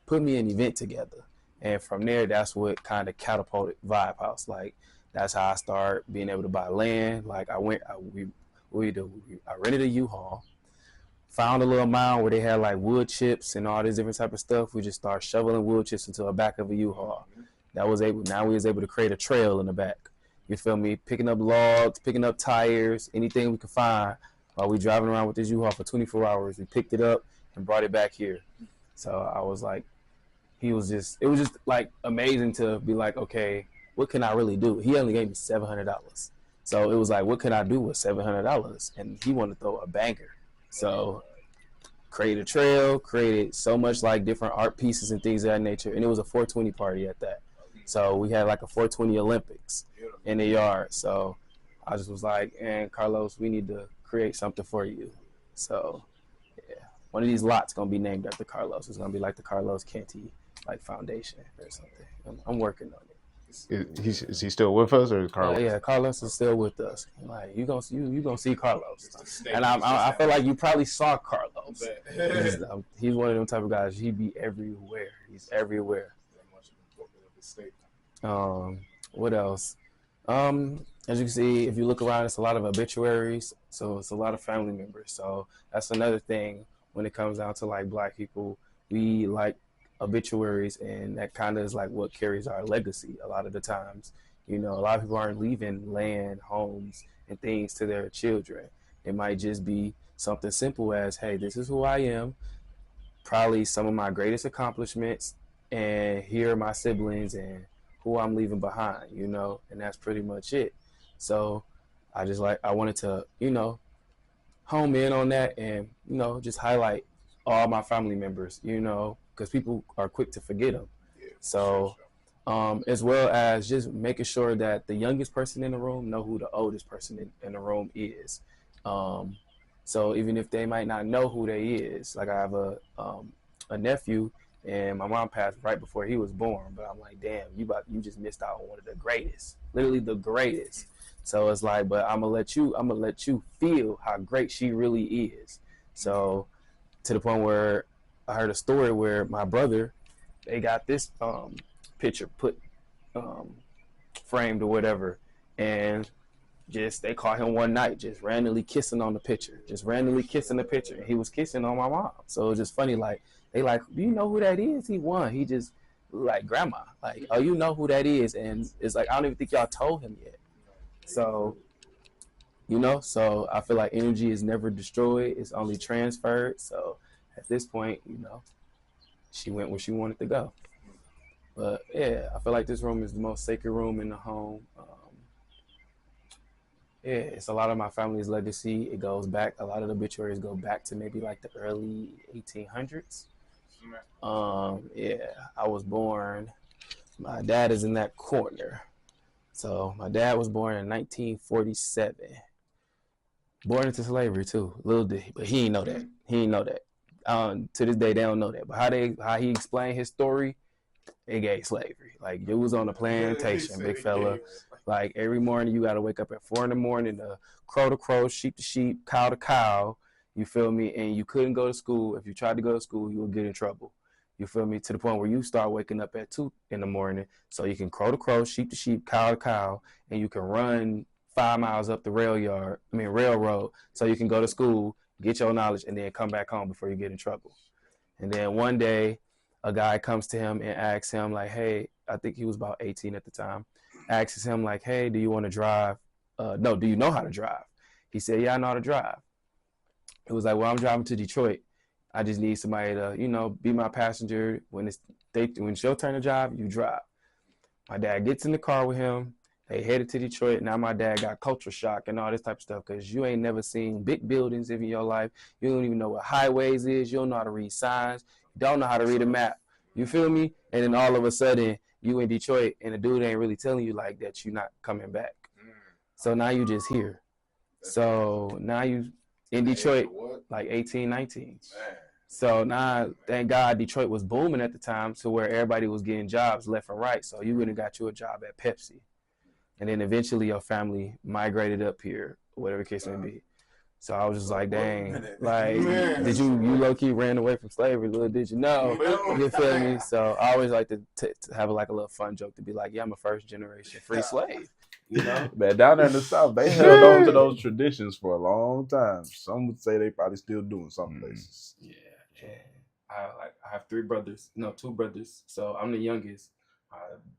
[SPEAKER 2] Put me an event together. And from there, that's what kind of catapulted Vybe House. Like, that's how I started being able to buy land. Like, I rented a U-Haul, found a little mound where they had like wood chips and all this different type of stuff. We just started shoveling wood chips into the back of a U-Haul. Now we was able to create a trail in the back. You feel me? Picking up logs, picking up tires, anything we could find while we driving around with this U-Haul for 24 hours. We picked it up and brought it back here. So I was like, it was just like amazing to be like, okay, what can I really do? He only gave me $700. So it was like, what can I do with $700? And he wanted to throw a banger. So created a trail, created so much like different art pieces and things of that nature. And it was a 420 party at that. So we had like a 420 Olympics in the yard. So I just was like, and Carlos, we need to create something for you. So yeah, one of these lots going to be named after Carlos. It's going to be like the Carlos Canty like foundation or something. I'm working on it.
[SPEAKER 7] Is he still with us, or is Carlos?
[SPEAKER 2] Yeah, Carlos is still with us. Like you gonna see Carlos, and I feel like you probably saw Carlos. He's one of them type of guys. He be everywhere. He's everywhere. What else? As you can see, if you look around, it's a lot of obituaries. So it's a lot of family members. So that's another thing when it comes down to like Black people. We like obituaries, and that kind of is like what carries our legacy a lot of the times. You know, a lot of people aren't leaving land, homes, and things to their children. It might just be something simple as, hey, this is who I am, probably some of my greatest accomplishments, and here are my siblings and who I'm leaving behind, you know, and that's pretty much it. So I wanted to, you know, home in on that and, you know, just highlight all my family members, you know, because people are quick to forget them. So as well as just making sure that the youngest person in the room know who the oldest person in the room is. So even if they might not know who they is, like I have a nephew, and my mom passed right before he was born, but I'm like, damn, you just missed out on one of the greatest, literally the greatest. So it's like, but I'm gonna let you feel how great she really is. So to the point where I heard a story where my brother, they got this picture put framed or whatever, and just they caught him one night just randomly kissing on the picture, and he was kissing on my mom. So it was just funny, like they like, do you know who that is? He won. He just like, grandma, like, oh, you know who that is? And it's like, I don't even think y'all told him yet. So you know, so I feel like energy is never destroyed, it's only transferred. So at this point, you know, she went where she wanted to go. But yeah, I feel like this room is the most sacred room in the home. Yeah, it's a lot of my family's legacy. It goes back, a lot of the obituaries go back to maybe like the early 1800s. Yeah, I was born, my dad is in that corner. So my dad was born in 1947. Born into slavery too, little did, but he didn't know that. To this day, they don't know that. But how he explained his story, it gave slavery. Like, it was on a plantation, big fella. Like, every morning you got to wake up at 4 a.m. to crow to crow, sheep to sheep, cow to cow. You feel me? And you couldn't go to school. If you tried to go to school, you would get in trouble. You feel me? To the point where you start waking up at 2 a.m. so you can crow to crow, sheep to sheep, cow to cow, and you can run 5 miles up the railroad, so you can go to school, get your knowledge, and then come back home before you get in trouble. And then one day, a guy comes to him and asks him, like, hey, I think he was about 18 at the time, asks him, like, hey, do you want to drive? No, do you know how to drive? He said, yeah, I know how to drive. It was like, well, I'm driving to Detroit. I just need somebody to, you know, be my passenger. When it's your turn to drive, you drive. My dad gets in the car with him. They headed to Detroit. Now my dad got culture shock and all this type of stuff because you ain't never seen big buildings in your life. You don't even know what highways is. You don't know how to read signs. You don't know how to read a map. You feel me? And then all of a sudden, you in Detroit and the dude ain't really telling you like that you're not coming back. So now you just here. So now you in Detroit, like 18, 19. So now, thank God, Detroit was booming at the time to where everybody was getting jobs left and right. So you went and got you a job at Pepsi. And then eventually your family migrated up here, whatever the case may be. So I was just like, dang, like, did you low-key ran away from slavery, little did you know, you feel me? So I always like to have like a little fun joke to be like, yeah, I'm a first generation free slave, you know?
[SPEAKER 3] Man, down there in the South, they held on to those traditions for a long time. Some would say they probably still doing some places.
[SPEAKER 2] Yeah, I have two brothers. So I'm the youngest.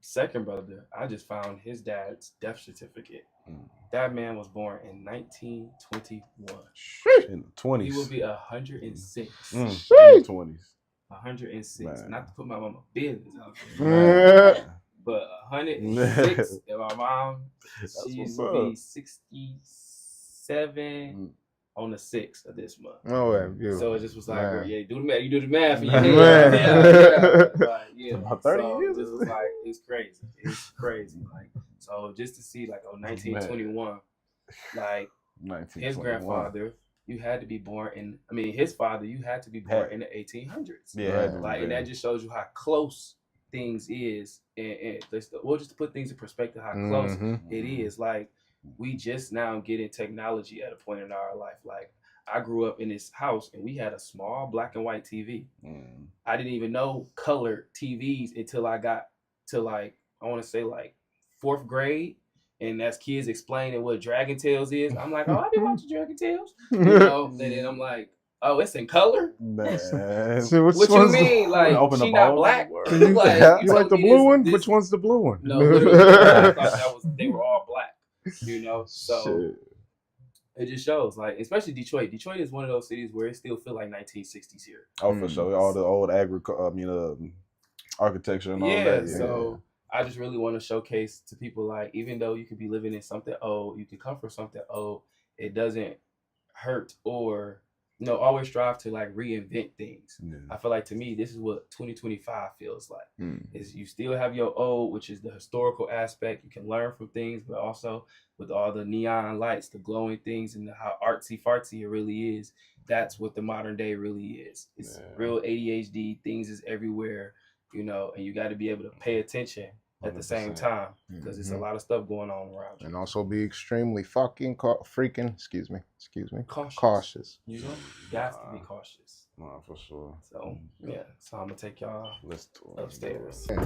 [SPEAKER 2] Second brother, I just found his dad's death certificate. That man was born in 1921.
[SPEAKER 3] In the 20s.
[SPEAKER 2] He will be 106.
[SPEAKER 3] In the 20s.
[SPEAKER 2] 106.
[SPEAKER 3] Man.
[SPEAKER 2] Not to put my mama business out there. But 106. And my mom, she will be 67 on the 6th of this month.
[SPEAKER 7] Oh, yeah.
[SPEAKER 2] So it just was like,
[SPEAKER 7] Man.
[SPEAKER 2] well, yeah, do the math. You do the math in your head. Yeah. Like, yeah.
[SPEAKER 3] About 30
[SPEAKER 2] so
[SPEAKER 3] years.
[SPEAKER 2] This was like, it's crazy. It's crazy. Like, so just to see, like, 1921, like, his grandfather, you had to be born in, his father, you had to be born in the 1800s.
[SPEAKER 3] Yeah.
[SPEAKER 2] Like, and that just shows you how close things is. And just to put things in perspective, how close it is. Like, we just now getting technology at a point in our life. Like, I grew up in this house and we had a small black and white TV. I didn't even know colored TVs until I got to, like, I want to say like 4th grade. And as kids explaining what Dragon Tales is, I'm like, oh, I be watching Dragon Tales. You know, and then I'm like, oh, it's in color?
[SPEAKER 3] Man.
[SPEAKER 7] So
[SPEAKER 2] what you mean? Like, she not black?
[SPEAKER 7] You like the blue one? Which one's the blue one?
[SPEAKER 2] No, literally, I thought they were all black. You know, so it just shows, like, especially Detroit. Detroit is one of those cities where it still feel like 1960s here.
[SPEAKER 3] Oh, for sure. All the old architecture and all that. Yeah.
[SPEAKER 2] So I just really want to showcase to people, like, even though you could be living in something old, you could come from something old, it doesn't hurt or, you know, always strive to, like, reinvent things. I feel like, to me, this is what 2025 feels like. Is you still have your old, which is the historical aspect. You can learn from things, but also with all the neon lights, the glowing things, and how artsy fartsy it really is. That's what the modern day really is. It's real ADHD. Things is everywhere, you know, and you got to be able to pay attention at the same time, because it's a lot of stuff going on around you.
[SPEAKER 7] And also be extremely fucking cautious.
[SPEAKER 2] You know, you got to be cautious.
[SPEAKER 3] No, for sure.
[SPEAKER 2] So yeah, so I'm gonna take y'all upstairs.
[SPEAKER 1] Hey,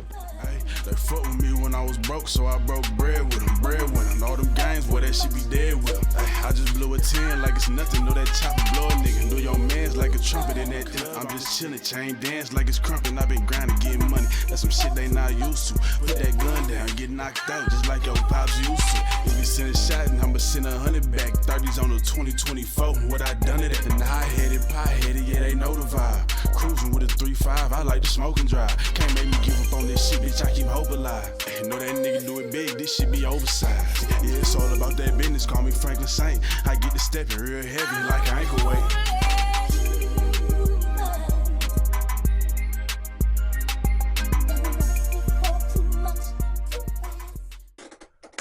[SPEAKER 1] they fuck with me when I was broke, so I broke bread with them. All them games where that shit be dead with them. Hey, I just blew a 10 like it's nothing. Know that chopper blow a nigga. Do your mans like a trumpet in that thing. I'm just chillin', chain dance like it's crumpin'. I been grinding, getting money. That's some shit they not used to. Put that gun down, get knocked out just like your pops used to. If you send a shot, and I'ma send 100 back. 30s on the 2024. What I done it at the high-headed, pie-headed, yeah, they know the vibe. Cruising with a 3.5, I like to smoke and drive. Can't make me give up on this shit, bitch, I keep hope alive. Hey, know that nigga do it big, this shit be oversized. Yeah, it's all about that business, call me Franklin Saint. I get the stepping real heavy like an ankle weight.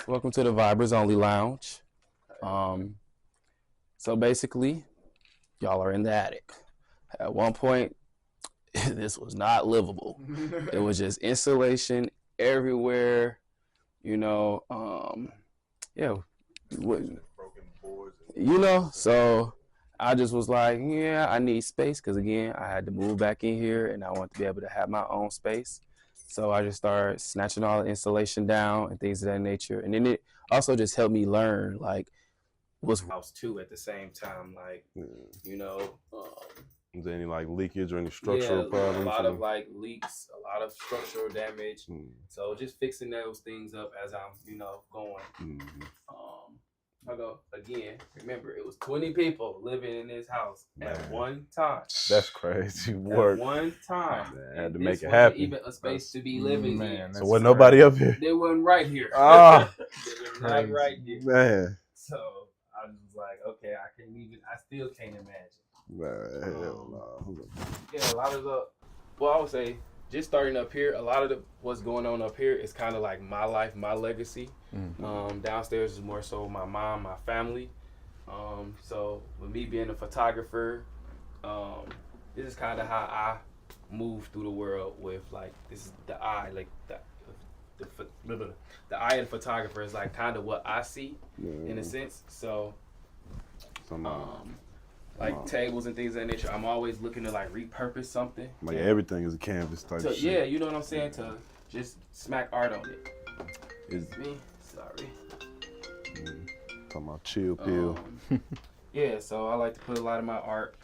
[SPEAKER 2] Welcome to the Vibers Only Lounge. So basically, y'all are in the attic. At one point, this was not livable. It was just insulation everywhere, you know. You know, so I just was like, yeah, I need space, because again, I had to move back in here and I want to be able to have my own space. So I just started snatching all the insulation down and things of that nature. And then it also just helped me learn, like, what's house too at the same time, like, you know.
[SPEAKER 3] Is there any like leakage or any structural problems?
[SPEAKER 2] A lot of like leaks, a lot of structural damage. So just fixing those things up as I'm, you know, going. I go again. Remember, it was 20 people living in this house at one time.
[SPEAKER 3] That's crazy work.
[SPEAKER 2] At one time.
[SPEAKER 3] Man, I had to make it happen.
[SPEAKER 2] Even a space to be living in.
[SPEAKER 3] So wasn't nobody up here?
[SPEAKER 2] They wasn't right here.
[SPEAKER 3] Ah,
[SPEAKER 2] they were not right here.
[SPEAKER 3] Man.
[SPEAKER 2] So I was like, okay, I still can't imagine.
[SPEAKER 3] Man, hell no.
[SPEAKER 2] Yeah, a lot of I would say, just starting up here, a lot of what's going on up here is kind of like my life, my legacy. Downstairs is more so my mom, my family. So with me being a photographer, this is kind of how I move through the world with, like, this is the eye, like the eye of the photographer is like kind of what I see in a sense. So Like tables and things of that nature. I'm always looking to like repurpose something.
[SPEAKER 3] Like everything is a canvas type shit.
[SPEAKER 2] Yeah, you know what I'm saying? To just smack art on it.
[SPEAKER 3] It's
[SPEAKER 2] me. Sorry.
[SPEAKER 3] Talking about chill pill.
[SPEAKER 2] Yeah, so I like to put a lot of my art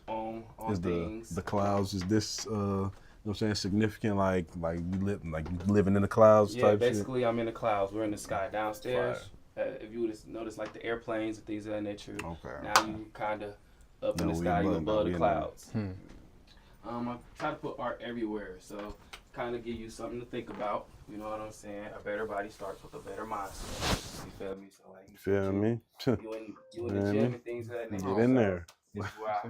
[SPEAKER 2] on things.
[SPEAKER 3] The clouds, is this you know what I'm saying, significant, like you living in the clouds type shit?
[SPEAKER 2] Yeah, basically I'm in the clouds. We're in the sky downstairs. If you would notice like the airplanes and things of that nature.
[SPEAKER 3] Okay.
[SPEAKER 2] Now you kinda up in the sky, you above the clouds. I try to put art everywhere, so kind of give you something to think about. You know what I'm saying? A better body starts with a better mindset. You feel me? So like,
[SPEAKER 3] you feel me?
[SPEAKER 2] You in the gym and things of that nature.
[SPEAKER 3] Get in there.
[SPEAKER 2] This is where I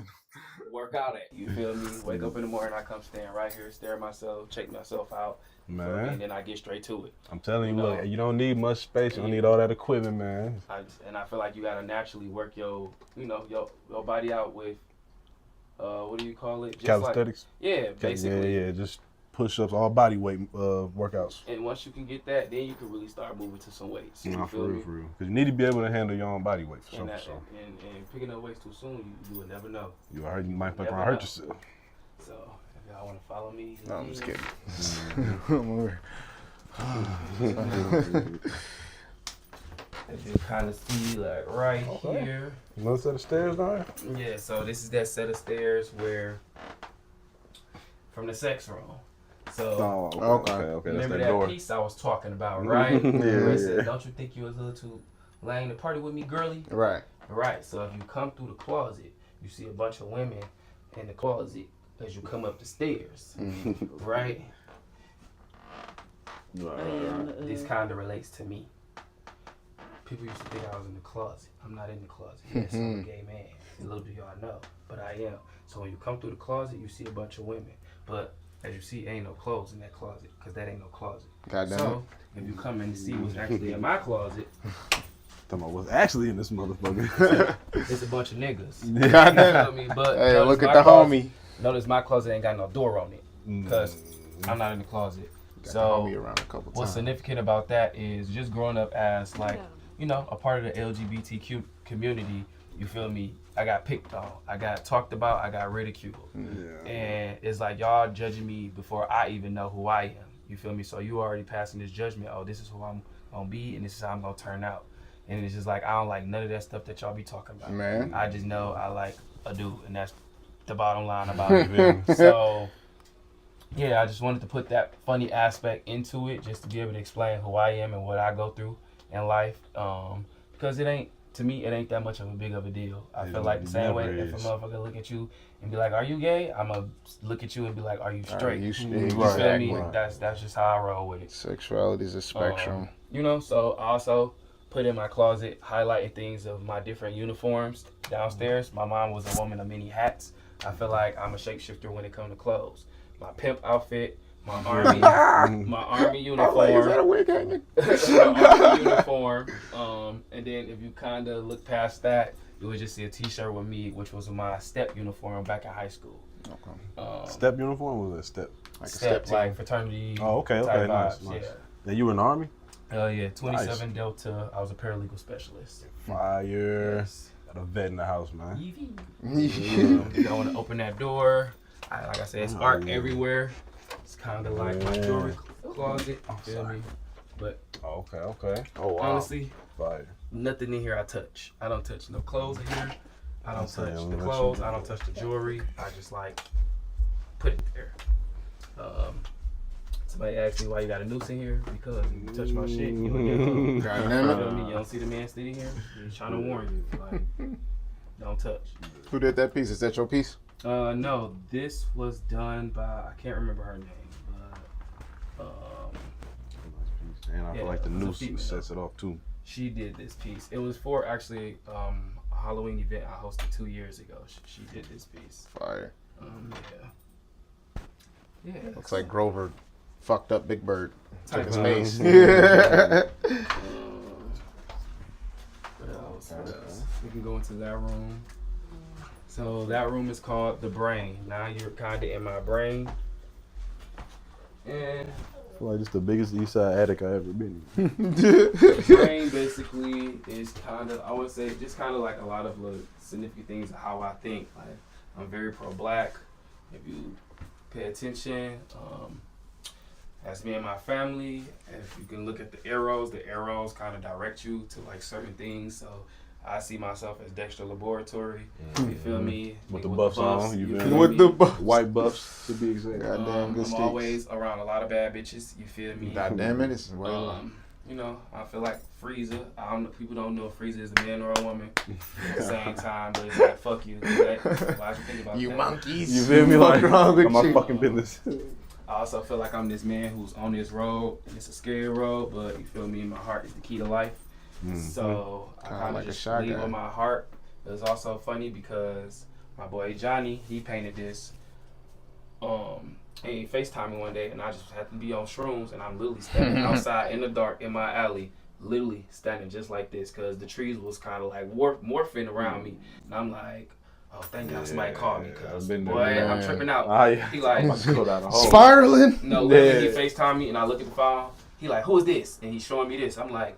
[SPEAKER 2] work out at. You feel me? Wake up in the morning, I come stand right here, stare at myself, check myself out.
[SPEAKER 3] Man.
[SPEAKER 2] And then I get straight to it.
[SPEAKER 3] I'm telling you, look, you don't need much space. You don't need all that equipment, man.
[SPEAKER 2] I feel like you gotta naturally work your body out with, what do you call it? Just
[SPEAKER 3] calisthenics.
[SPEAKER 2] Basically.
[SPEAKER 3] Yeah, just push-ups, all body weight workouts.
[SPEAKER 2] And once you can get that, then you can really start moving to some weights.
[SPEAKER 3] Nah, for real. Because you need to be able to handle your own body weight, for sure.
[SPEAKER 2] And picking up weights too soon, you would never know.
[SPEAKER 3] You might fucking hurt yourself.
[SPEAKER 2] So, if y'all want to follow me.
[SPEAKER 7] No, I'm just kidding.
[SPEAKER 2] As you kind of see, like right here.
[SPEAKER 3] Another set of stairs down
[SPEAKER 2] here? Yeah, so this is that set of stairs where, from the sex room. So,
[SPEAKER 3] okay.
[SPEAKER 2] Remember
[SPEAKER 3] That's
[SPEAKER 2] that piece I was talking about, right? Where it said, don't you think you was a little too lame to party with me, girly?
[SPEAKER 7] Right.
[SPEAKER 2] Right. So if you come through the closet, you see a bunch of women in the closet as you come up the stairs, right? This kind of relates to me. People used to think I was in the closet. I'm not in the closet. Yes, I'm a gay man. Little do y'all know, but I am. So when you come through the closet, you see a bunch of women. But as you see, ain't no clothes in that closet, because that ain't no closet. So if you come in to see what's actually in my closet,
[SPEAKER 3] talking about what's actually in this motherfucker.
[SPEAKER 2] it's a bunch of niggas.
[SPEAKER 7] Goddamn.
[SPEAKER 2] You feel me? But
[SPEAKER 7] hey, look at the homie.
[SPEAKER 2] Notice my closet ain't got no door on it, because I'm not in the closet. So what's significant about that is just growing up as like, a part of the LGBTQ community, you feel me? I got picked on, I got talked about, I got ridiculed. And it's like y'all judging me before I even know who I am. You feel me? So you already passing this judgment, oh, this is who I'm gonna be and this is how I'm gonna turn out. And it's just like, I don't like none of that stuff that y'all be talking about.
[SPEAKER 7] Man.
[SPEAKER 2] I just know I like a dude, and that's the bottom line about it. So yeah, I just wanted to put that funny aspect into it, just to be able to explain who I am and what I go through in life. Because to me, it ain't that much of a big of a deal. I feel like the same way if a motherfucker look at you and be like, are you gay? I'm going to look at you and be like, are you straight? You feel me? That's just how I roll with it.
[SPEAKER 7] Sexuality is a spectrum.
[SPEAKER 2] So I also put in my closet highlighting things of my different uniforms downstairs. My mom was a woman of many hats. I feel like I'm a shapeshifter when it comes to clothes. My pimp outfit, my army uniform.
[SPEAKER 7] Like, is that a wig hanging?
[SPEAKER 2] My army uniform. And then if you kind of look past that, you would just see a T-shirt with me, which was my step uniform back in high school.
[SPEAKER 3] Okay. Step uniform? What was that step?
[SPEAKER 2] Like step, a step like fraternity.
[SPEAKER 3] Oh, okay, nice. Yeah, you were in the Army?
[SPEAKER 2] Yeah, 27 Delta. I was a paralegal specialist.
[SPEAKER 3] Fire. Yes. Got a vet in the house, man.
[SPEAKER 2] I want to open that door. Like I said, it's art everywhere. It's kind of like my jewelry closet. You feel me? But
[SPEAKER 3] okay.
[SPEAKER 7] Oh wow.
[SPEAKER 2] Honestly,
[SPEAKER 3] fire.
[SPEAKER 2] Nothing in here I touch. I don't touch no clothes in here. I don't touch the clothes. I don't touch the jewelry. I just like put it there. Somebody asked me why you got a noose in here. Because you touch my shit, you don't get you don't see the man sitting here. He's trying to warn you. Like, don't touch.
[SPEAKER 7] Who did that piece? Is that your piece?
[SPEAKER 2] No, this was done by, I can't remember her name, but
[SPEAKER 3] and I feel like the noose sets it off too.
[SPEAKER 2] She did this piece. It was for actually a Halloween event I hosted 2 years ago. She did this piece.
[SPEAKER 7] Fire.
[SPEAKER 2] Yeah.
[SPEAKER 7] Looks like Grover fucked up Big Bird. Took his face.
[SPEAKER 2] What else? We can go into that room. So that room is called the brain. Now you're kind of in my brain. And
[SPEAKER 3] feel like it's the biggest East Side attic I ever been in.
[SPEAKER 2] The brain basically is kind of, I would say, just kind of like a lot of significant things of how I think. Like, I'm very pro-black. If you pay attention, that's me and my family. And if you can look at the arrows kind of direct you to like certain things. So I see myself as Dexter Laboratory. You feel me?
[SPEAKER 3] With the buffs on, you feel me?
[SPEAKER 7] With the buffs.
[SPEAKER 3] White buffs, to be exact.
[SPEAKER 7] Goddamn good
[SPEAKER 2] I'm
[SPEAKER 7] sticks.
[SPEAKER 2] always around a lot of bad bitches. You feel me?
[SPEAKER 7] Goddamn it, it's well.
[SPEAKER 2] You know, I feel like Frieza. People don't know if Frieza is a man or a woman at the same time, but it's like, fuck you. Why'd you think about
[SPEAKER 7] You
[SPEAKER 2] that?
[SPEAKER 7] monkeys.
[SPEAKER 3] You feel me? Like,
[SPEAKER 7] wrong with
[SPEAKER 3] on my
[SPEAKER 7] you?
[SPEAKER 3] fucking business.
[SPEAKER 2] I also feel like I'm this man who's on this road, and it's a scary road, but you feel me? My heart is the key to life. So I kind of
[SPEAKER 7] like a
[SPEAKER 2] just
[SPEAKER 7] shotgun.
[SPEAKER 2] lead with my heart. It was also funny because my boy Johnny, he painted this. And he FaceTimed me one day, and I just happened to be on shrooms, and I'm literally standing outside in the dark in my alley, literally standing just like this, because the trees was kind of like morphing around me, and I'm like, oh, thank God somebody called me, because boy, I'm tripping out. He like,
[SPEAKER 3] I'm about to go down a hole.
[SPEAKER 7] Spiraling?
[SPEAKER 2] no, literally he FaceTimed me, and I look at the phone. He like, who is this? And he's showing me this. I'm like,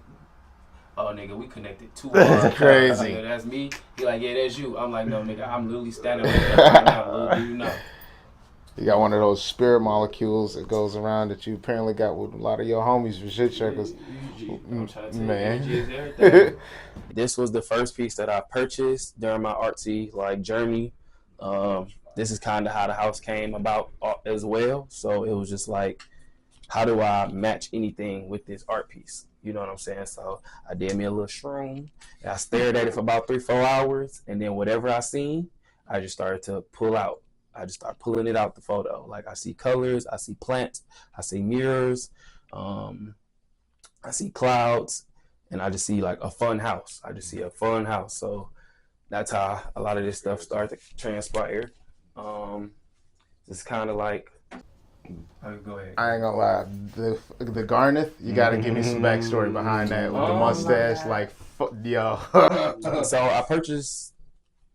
[SPEAKER 2] oh, nigga, we connected too hard.
[SPEAKER 7] That's crazy.
[SPEAKER 2] Yeah, that's me. He like, yeah, that's you. I'm like, no, nigga, I'm literally standing right there right now. Little do you know.
[SPEAKER 7] You got one of those spirit molecules that goes around that you apparently got with a lot of your homies for shit checkers.
[SPEAKER 2] I'm trying to tell you,
[SPEAKER 7] Man.
[SPEAKER 2] energy is everything. This was the first piece that I purchased during my artsy journey. This is kind of how the house came about as well. So it was just like, how do I match anything with this art piece? You know what I'm saying? So I did me a little shroom, and I stared at it for about 3-4 hours, and then whatever I seen, I just started to pull out. I just start pulling it out the photo. Like, I see colors, I see plants, I see mirrors, I see clouds, and I just see like a fun house. I just see a fun house. So that's how a lot of this stuff started to transpire. It's kind of like, go ahead.
[SPEAKER 7] I ain't gonna lie, the Garneth, you gotta give me some backstory behind that with the mustache, like, yo.
[SPEAKER 2] So I purchased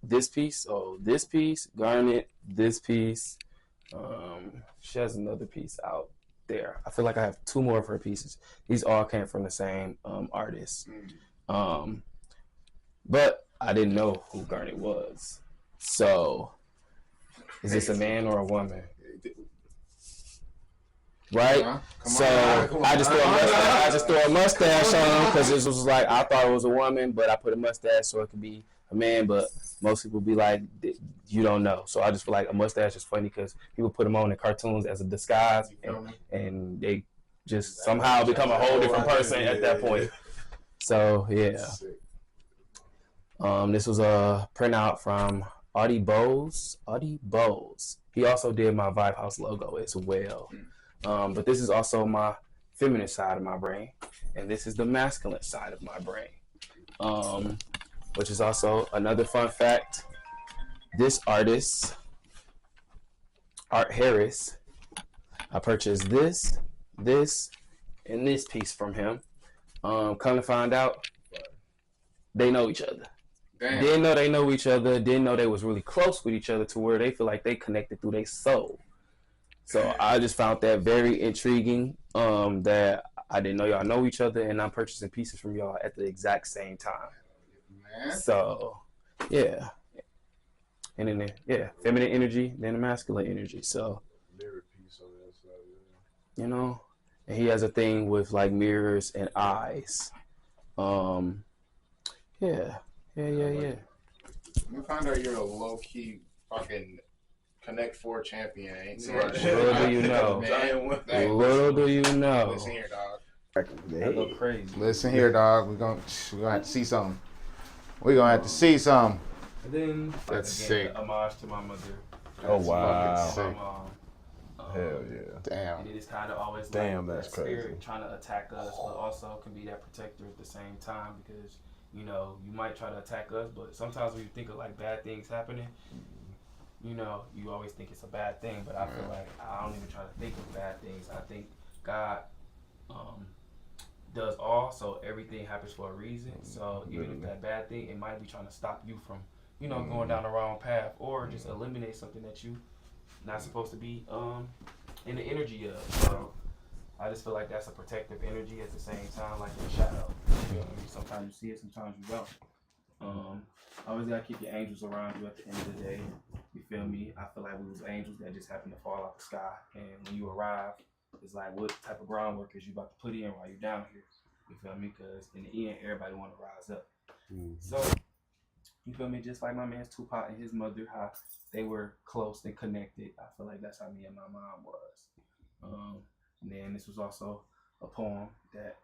[SPEAKER 2] this piece. So this piece, Garnet, this piece. She has another piece out there. I feel like I have 2 more of her pieces. These all came from the same artist. But I didn't know who Garnet was. So is this a man or a woman? Right? I just threw a mustache on him because this was like, I thought it was a woman, but I put a mustache so it could be a man, but most people be like, you don't know. So I just feel like a mustache is funny because people put them on in cartoons as a disguise, and they just somehow become a whole different person at that point. So yeah. This was a printout from Audie Bowes. He also did my Vybe House logo as well. But this is also my feminine side of my brain, and this is the masculine side of my brain, which is also another fun fact. This artist, Art Harris, I purchased this, and this piece from him. Come to find out, they know each other. Damn. Didn't know they know each other. Didn't know they was really close with each other to where they feel like they connected through their soul. So I just found that very intriguing, that I didn't know y'all know each other, and I'm purchasing pieces from y'all at the exact same time. Man. So, yeah. And then, feminine energy, then the masculine energy. So, you know, and he has a thing with like mirrors and eyes. Yeah.
[SPEAKER 4] We find out you're a low-key fucking Connect 4 champion, ain't you?
[SPEAKER 2] Little do you know. Little do you know.
[SPEAKER 4] Listen here, dog.
[SPEAKER 2] That go crazy.
[SPEAKER 7] Listen here, dog. We're gonna have to see something. We're gonna have to see something.
[SPEAKER 2] And then
[SPEAKER 7] That's sick.
[SPEAKER 2] Homage to my mother.
[SPEAKER 3] Oh wow.
[SPEAKER 7] Sick.
[SPEAKER 3] Hell yeah.
[SPEAKER 7] Damn.
[SPEAKER 2] And it is kind of always
[SPEAKER 3] Damn,
[SPEAKER 2] like
[SPEAKER 3] that's
[SPEAKER 2] that spirit
[SPEAKER 3] crazy.
[SPEAKER 2] trying to attack us, but also can be that protector at the same time, because you know you might try to attack us, but sometimes when you think of like bad things happening, you know, you always think it's a bad thing, but I feel like I don't even try to think of bad things. I think God does all, so everything happens for a reason. So even if that bad thing, it might be trying to stop you from, you know, going down the wrong path, or just eliminate something that you not supposed to be in the energy of. So I just feel like that's a protective energy at the same time, like your shadow. You know, sometimes you see it, sometimes you don't. Always gotta keep your angels around you at the end of the day. You feel me? I feel like we was angels that just happened to fall off the sky. And when you arrive, it's like, what type of groundwork is you about to put in while you're down here? You feel me? Because in the end, everybody want to rise up. So, you feel me? Just like my man's Tupac and his mother, how they were close and connected. I feel like that's how me and my mom was. And then this was also a poem that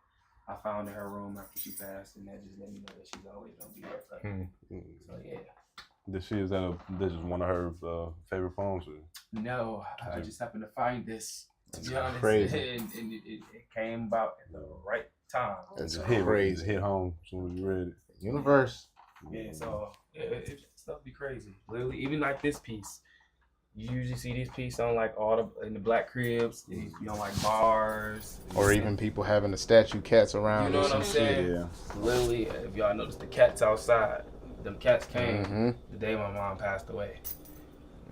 [SPEAKER 2] I found in her room after she passed, and that just let me know that she's always gonna be there for me. So yeah.
[SPEAKER 3] Is that just one of her favorite poems? Or?
[SPEAKER 2] No, I just happened to find this. To be honest,
[SPEAKER 7] crazy.
[SPEAKER 2] and it came about at the right time.
[SPEAKER 7] That's
[SPEAKER 3] crazy. Hit home as soon as you read it.
[SPEAKER 7] Universe.
[SPEAKER 2] Yeah, so stuff be crazy. Literally, even like this piece. You usually see these pieces on like in the black cribs, you know, like bars.
[SPEAKER 7] Or even people having the statue cats around.
[SPEAKER 2] You know what I'm saying?
[SPEAKER 3] Yeah.
[SPEAKER 2] Literally, if y'all notice the cats outside, them cats came the day my mom passed away.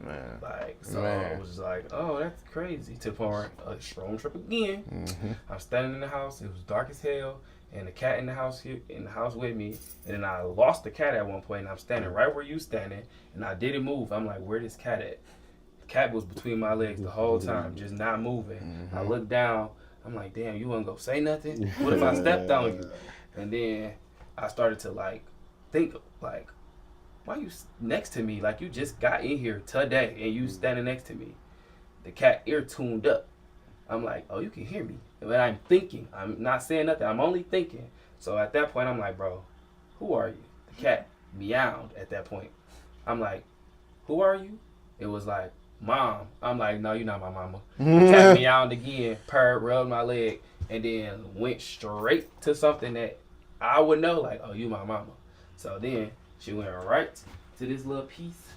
[SPEAKER 7] Man.
[SPEAKER 2] Like, so it was like, oh, that's crazy. To the point where a strong trip again. I'm standing in the house, it was dark as hell, and the cat in the house with me. And then I lost the cat at one point, and I'm standing right where you standing, and I didn't move. I'm like, where this cat at? Cat was between my legs the whole time, just not moving. I looked down. I'm like, damn, you wanna go say nothing? What if I stepped on you? And then I started to like think like, why you next to me? Like you just got in here today and you standing next to me. The cat ear tuned up. I'm like, oh, you can hear me. But I'm thinking. I'm not saying nothing. I'm only thinking. So at that point, I'm like, bro, who are you? The cat meowed at that point. I'm like, who are you? It was like, Mom. I'm like, no, you're not my mama. The cat meowed again, purred, rubbed my leg, and then went straight to something that I would know, like, oh, you my mama. So then she went right to this little piece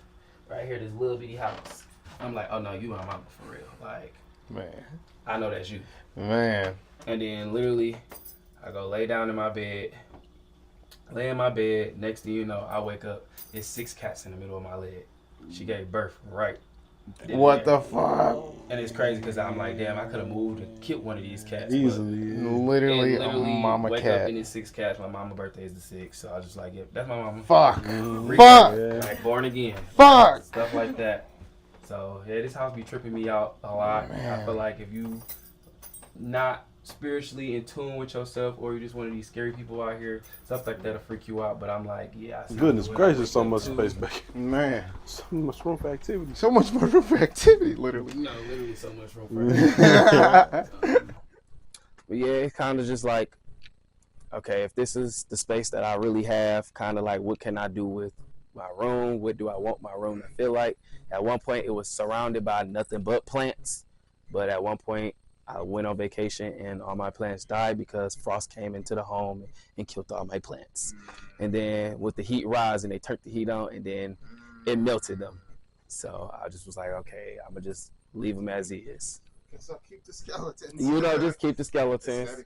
[SPEAKER 2] right here, this little bitty house. I'm like, oh no, you my mama for real. Like,
[SPEAKER 7] Man.
[SPEAKER 2] I know that's you.
[SPEAKER 7] Man.
[SPEAKER 2] And then literally, I go lay down in my bed, lay in my bed. Next thing you know, I wake up. There's 6 cats in the middle of my leg. She gave birth right.
[SPEAKER 7] What the fuck?
[SPEAKER 2] And it's crazy because I'm like, damn, I could have moved and killed one of these cats.
[SPEAKER 3] Easily.
[SPEAKER 7] Literally a mama
[SPEAKER 2] wake
[SPEAKER 7] cat.
[SPEAKER 2] up and it's 6 cats. My mama's birthday is the 6th, so I was just like, yeah, that's my mama.
[SPEAKER 7] Fuck.
[SPEAKER 2] Fuck.
[SPEAKER 7] Fuck.
[SPEAKER 2] Like born again.
[SPEAKER 7] Fuck.
[SPEAKER 2] Stuff like that. So yeah, this house be tripping me out a lot.
[SPEAKER 7] Man.
[SPEAKER 2] I feel like if you not spiritually in tune with yourself, or you're just one of these scary people out here, stuff like that'll freak you out. But I'm like, yeah. I
[SPEAKER 3] Goodness gracious, so much space back.
[SPEAKER 7] Man.
[SPEAKER 3] So much room for activity.
[SPEAKER 7] So much more room for activity, literally.
[SPEAKER 2] No, literally so much room for But yeah, it's kind of just like, okay, if this is the space that I really have, kind of like, what can I do with my room? What do I want my room to feel like? At one point, it was surrounded by nothing but plants. But at one point, I went on vacation and all my plants died because frost came into the home and killed all my plants. And then with the heat rising, they turned the heat on and then it melted them. So I just was like, okay, I'm going to just leave them as is.
[SPEAKER 7] So keep the skeletons.
[SPEAKER 2] You know, just keep the skeletons.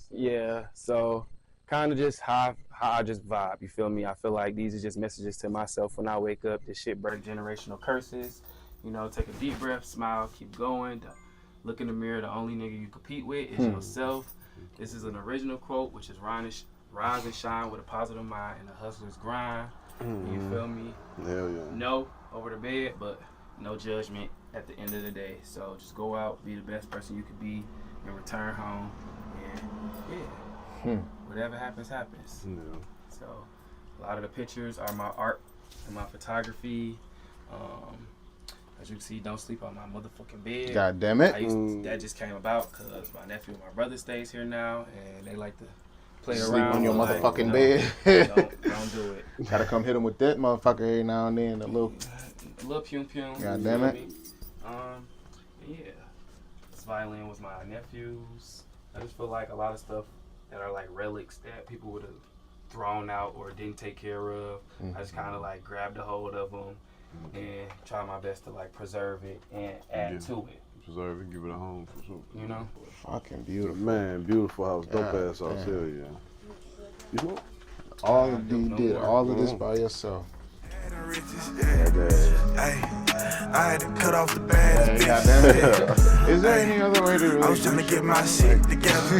[SPEAKER 2] Yeah, so kind of just how I just vibe, you feel me? I feel like these are just messages to myself when I wake up. This shit break generational curses. You know, take a deep breath, smile, keep going. Look in the mirror, the only nigga you compete with is yourself. This is an original quote, which is rise and shine with a positive mind and a hustler's grind. You feel me?
[SPEAKER 3] Hell yeah.
[SPEAKER 2] No over the bed, but no judgment at the end of the day. So just go out, be the best person you could be, and return home. And yeah, whatever happens, happens.
[SPEAKER 3] Yeah.
[SPEAKER 2] So a lot of the pictures are my art and my photography. As you can see, don't sleep on my motherfucking bed.
[SPEAKER 7] God damn it.
[SPEAKER 2] That just came about because my nephew and my brother stays here now, and they like to play
[SPEAKER 7] Sleep
[SPEAKER 2] around.
[SPEAKER 7] on your
[SPEAKER 2] like,
[SPEAKER 7] motherfucking
[SPEAKER 2] bed. Don't do it.
[SPEAKER 7] Gotta come hit him with that motherfucker every now and then. A little
[SPEAKER 2] Pum.
[SPEAKER 7] God damn it.
[SPEAKER 2] Yeah. This violin was my nephew's. I just feel like a lot of stuff that are like relics that people would have thrown out or didn't take care of. I just kind of like grabbed a hold of them and try my best to like preserve it and add to it.
[SPEAKER 3] Preserve it, give it a home for sure.
[SPEAKER 2] You know?
[SPEAKER 7] fucking beautiful.
[SPEAKER 3] Man, beautiful house, dope
[SPEAKER 7] God
[SPEAKER 3] ass house,
[SPEAKER 7] damn.
[SPEAKER 3] hell yeah. You smoke?
[SPEAKER 7] All of you did all of this by yourself.
[SPEAKER 1] Hey, I had to cut off the bad
[SPEAKER 7] Yeah,
[SPEAKER 1] bitch.
[SPEAKER 7] is there any other way to really
[SPEAKER 1] I was trying to get my shit together.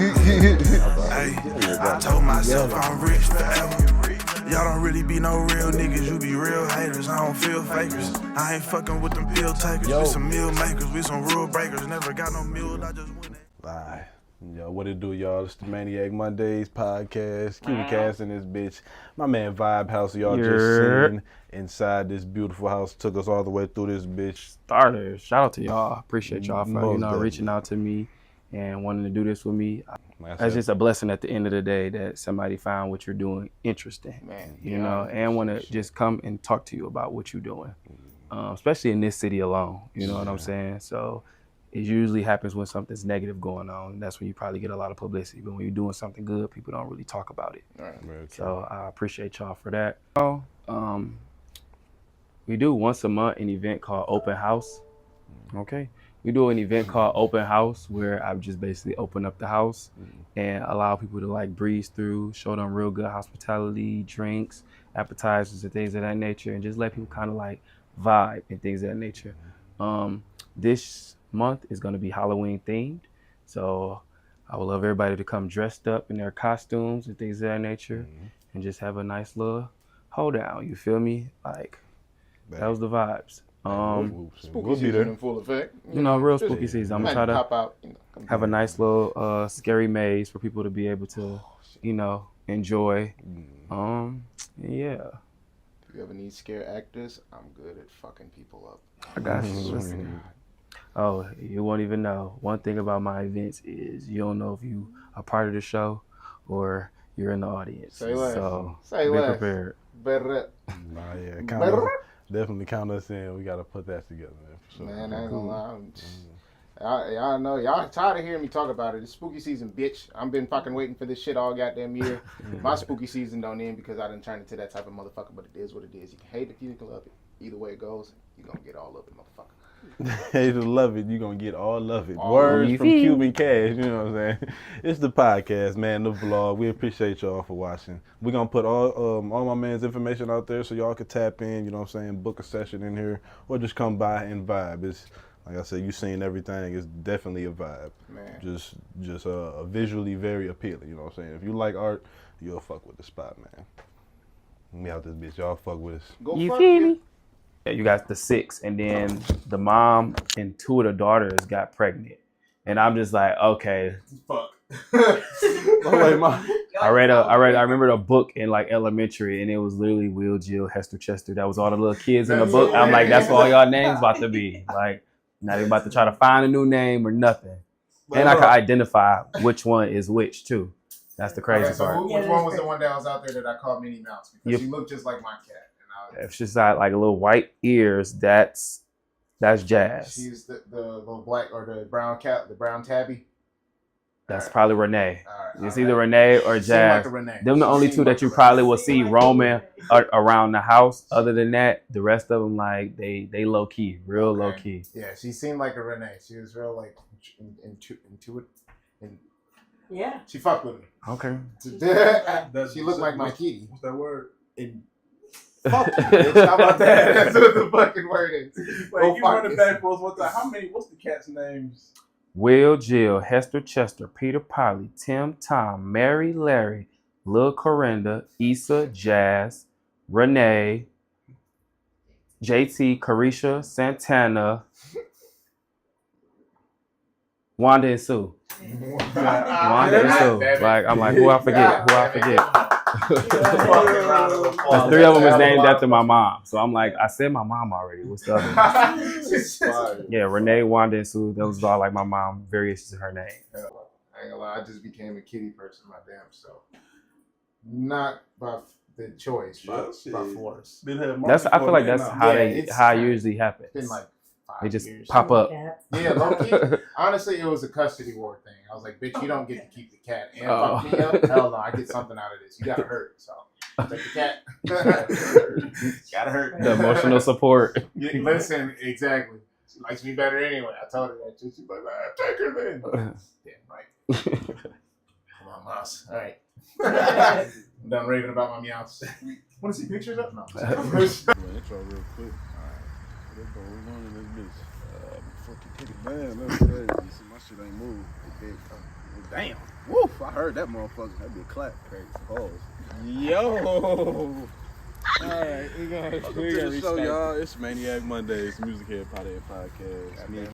[SPEAKER 1] Hey, I told myself I'm rich forever. Y'all don't really be no real niggas, you be real haters. I don't feel fakers. I ain't fucking with them pill takers. We some meal makers, we some rule breakers. Never got no meal, I just win it.
[SPEAKER 3] Bye. Yo, what it do, y'all? It's the Maniac Mondays podcast. Cutie Cast in this bitch. My man Vybe House, y'all just seen inside this beautiful house. Took us all the way through this bitch.
[SPEAKER 2] Starters. Shout out to y'all. Appreciate y'all for
[SPEAKER 3] Most
[SPEAKER 2] reaching out to me and wanting to do this with me. That's just a blessing at the end of the day that somebody found what you're doing interesting,
[SPEAKER 7] Man,
[SPEAKER 2] you know, and want to just come and talk to you about what you're doing, especially in this city alone. You know what I'm saying? So it usually happens when something's negative going on. That's when you probably get a lot of publicity. But when you're doing something good, people don't really talk about it.
[SPEAKER 7] Right.
[SPEAKER 2] So I appreciate y'all for that. We do once a month an event called Open House. Okay. We do an event called Open House where I just basically open up the house and allow people to like breeze through, show them real good hospitality, drinks, appetizers and things of that nature, and just let people kind of like vibe and things of that nature. This month is going to be Halloween themed. So I would love everybody to come dressed up in their costumes and things of that nature and just have a nice little hold down. You feel me? Like that was the vibes.
[SPEAKER 7] Spooky season in full effect.
[SPEAKER 2] You know, real spooky season. I'm gonna try to
[SPEAKER 7] pop out,
[SPEAKER 2] have a nice little scary maze for people to be able to, you know, enjoy. Yeah.
[SPEAKER 7] If you ever need scare actors, I'm good at fucking people up.
[SPEAKER 2] I got you. Listen. Oh, you won't even know. One thing about my events is you don't know if you are part of the show or you're in the audience.
[SPEAKER 7] Say less.
[SPEAKER 2] So
[SPEAKER 7] Say
[SPEAKER 2] be
[SPEAKER 7] less.
[SPEAKER 2] prepared.
[SPEAKER 7] Better.
[SPEAKER 3] Nah, yeah, definitely count us in. We gotta put that together, man. For sure.
[SPEAKER 7] Man, I ain't gonna lie. Y'all know, y'all tired of hearing me talk about it. It's spooky season, bitch. I've been fucking waiting for this shit all goddamn year. My spooky season don't end because I done turned into that type of motherfucker, but it is what it is. You can hate it, you can love it. Either way it goes, you're gonna get all of it, motherfucker.
[SPEAKER 3] Hate to love it, you gonna get all of it. Words from Cuban Cash, you know what I'm saying? It's the podcast, man, the vlog. We appreciate y'all for watching. We're gonna put all my man's information out there so y'all can tap in, you know what I'm saying, book a session in here, or just come by and vibe. It's like I said, you seen everything. It's definitely a vibe. Man. Just visually very appealing, you know what I'm saying? If you like art, you'll fuck with the spot, man. We out this bitch, y'all fuck with us.
[SPEAKER 2] You feel me? You got the 6, and then the mom and 2 of the daughters got pregnant, and I'm just like, okay.
[SPEAKER 5] Fuck.
[SPEAKER 2] I remember a book in like elementary, and it was literally Will, Jill, Hester, Chester. That was all the little kids in the book. I'm like, that's what all y'all names about to be. Like, now they about to try to find a new name or nothing, and I can identify which one is which too. That's the crazy part.
[SPEAKER 7] Which one was the one that was out there that I called Minnie Mouse? Because she looked just like my cat.
[SPEAKER 2] If she's got like a little white ears, that's Jazz.
[SPEAKER 7] She's the little black or the brown cat, the brown tabby.
[SPEAKER 2] That's probably Renee. It's either
[SPEAKER 7] right.
[SPEAKER 2] Renee or Jazz.
[SPEAKER 7] Like Renee.
[SPEAKER 2] Them the only 2 that you probably will see roaming around the house. Other than that, the rest of them like they low key, real low key.
[SPEAKER 7] Yeah, she seemed like a Renee. She was real like intuitive.
[SPEAKER 6] Yeah.
[SPEAKER 7] She fucked with me.
[SPEAKER 2] Okay.
[SPEAKER 7] She looked like my kitty.
[SPEAKER 3] What's that word?
[SPEAKER 7] Fuck you, bitch. How about that? That's what the fucking word is.
[SPEAKER 3] Like, you run it back for us one time. What's the cat's names?
[SPEAKER 2] Will, Jill, Hester, Chester, Peter, Polly, Tim, Tom, Mary, Larry, Lil Corinda, Issa, Jazz, Renee, JT, Carisha, Santana, Wanda and Sue. Wanda and Sue. Like, I'm like, who I forget? The 3 of them is named after my mom. So I'm like, I said my mom already. What's the other one? Yeah, Renee, Wanda, and Sue. Those are all like my mom, variations of her name.
[SPEAKER 7] I ain't gonna lie, I just became a kitty person my damn self. Not by the choice, but by force.
[SPEAKER 2] I feel like that's how it usually happens.
[SPEAKER 7] It's been like 5
[SPEAKER 2] they just
[SPEAKER 7] years.
[SPEAKER 2] pop up.
[SPEAKER 7] Yeah, low key. Honestly, it was a custody war thing. I was like, bitch, you don't get to keep the cat and fuck me up. Hell no, I get something out of this. You gotta hurt. So take the cat. Gotta hurt.
[SPEAKER 2] The emotional support.
[SPEAKER 7] Listen, exactly. She likes me better anyway. I told her that. She's like, take her then. Damn right. Come on, mouse. All right. I'm done raving about my meows. Want to see pictures of? No.
[SPEAKER 3] Intro real quick. All right. What goes on in this bitch?
[SPEAKER 1] Fucking titty.
[SPEAKER 3] Man, that's crazy. See, my shit ain't moved. Damn. Woof. I heard that motherfucker. That be a clap. Crazy. Pause.
[SPEAKER 2] Yo. Alright, we
[SPEAKER 3] Welcome to the show, y'all. It's Maniac Mondays, Music Head Podcast. Me and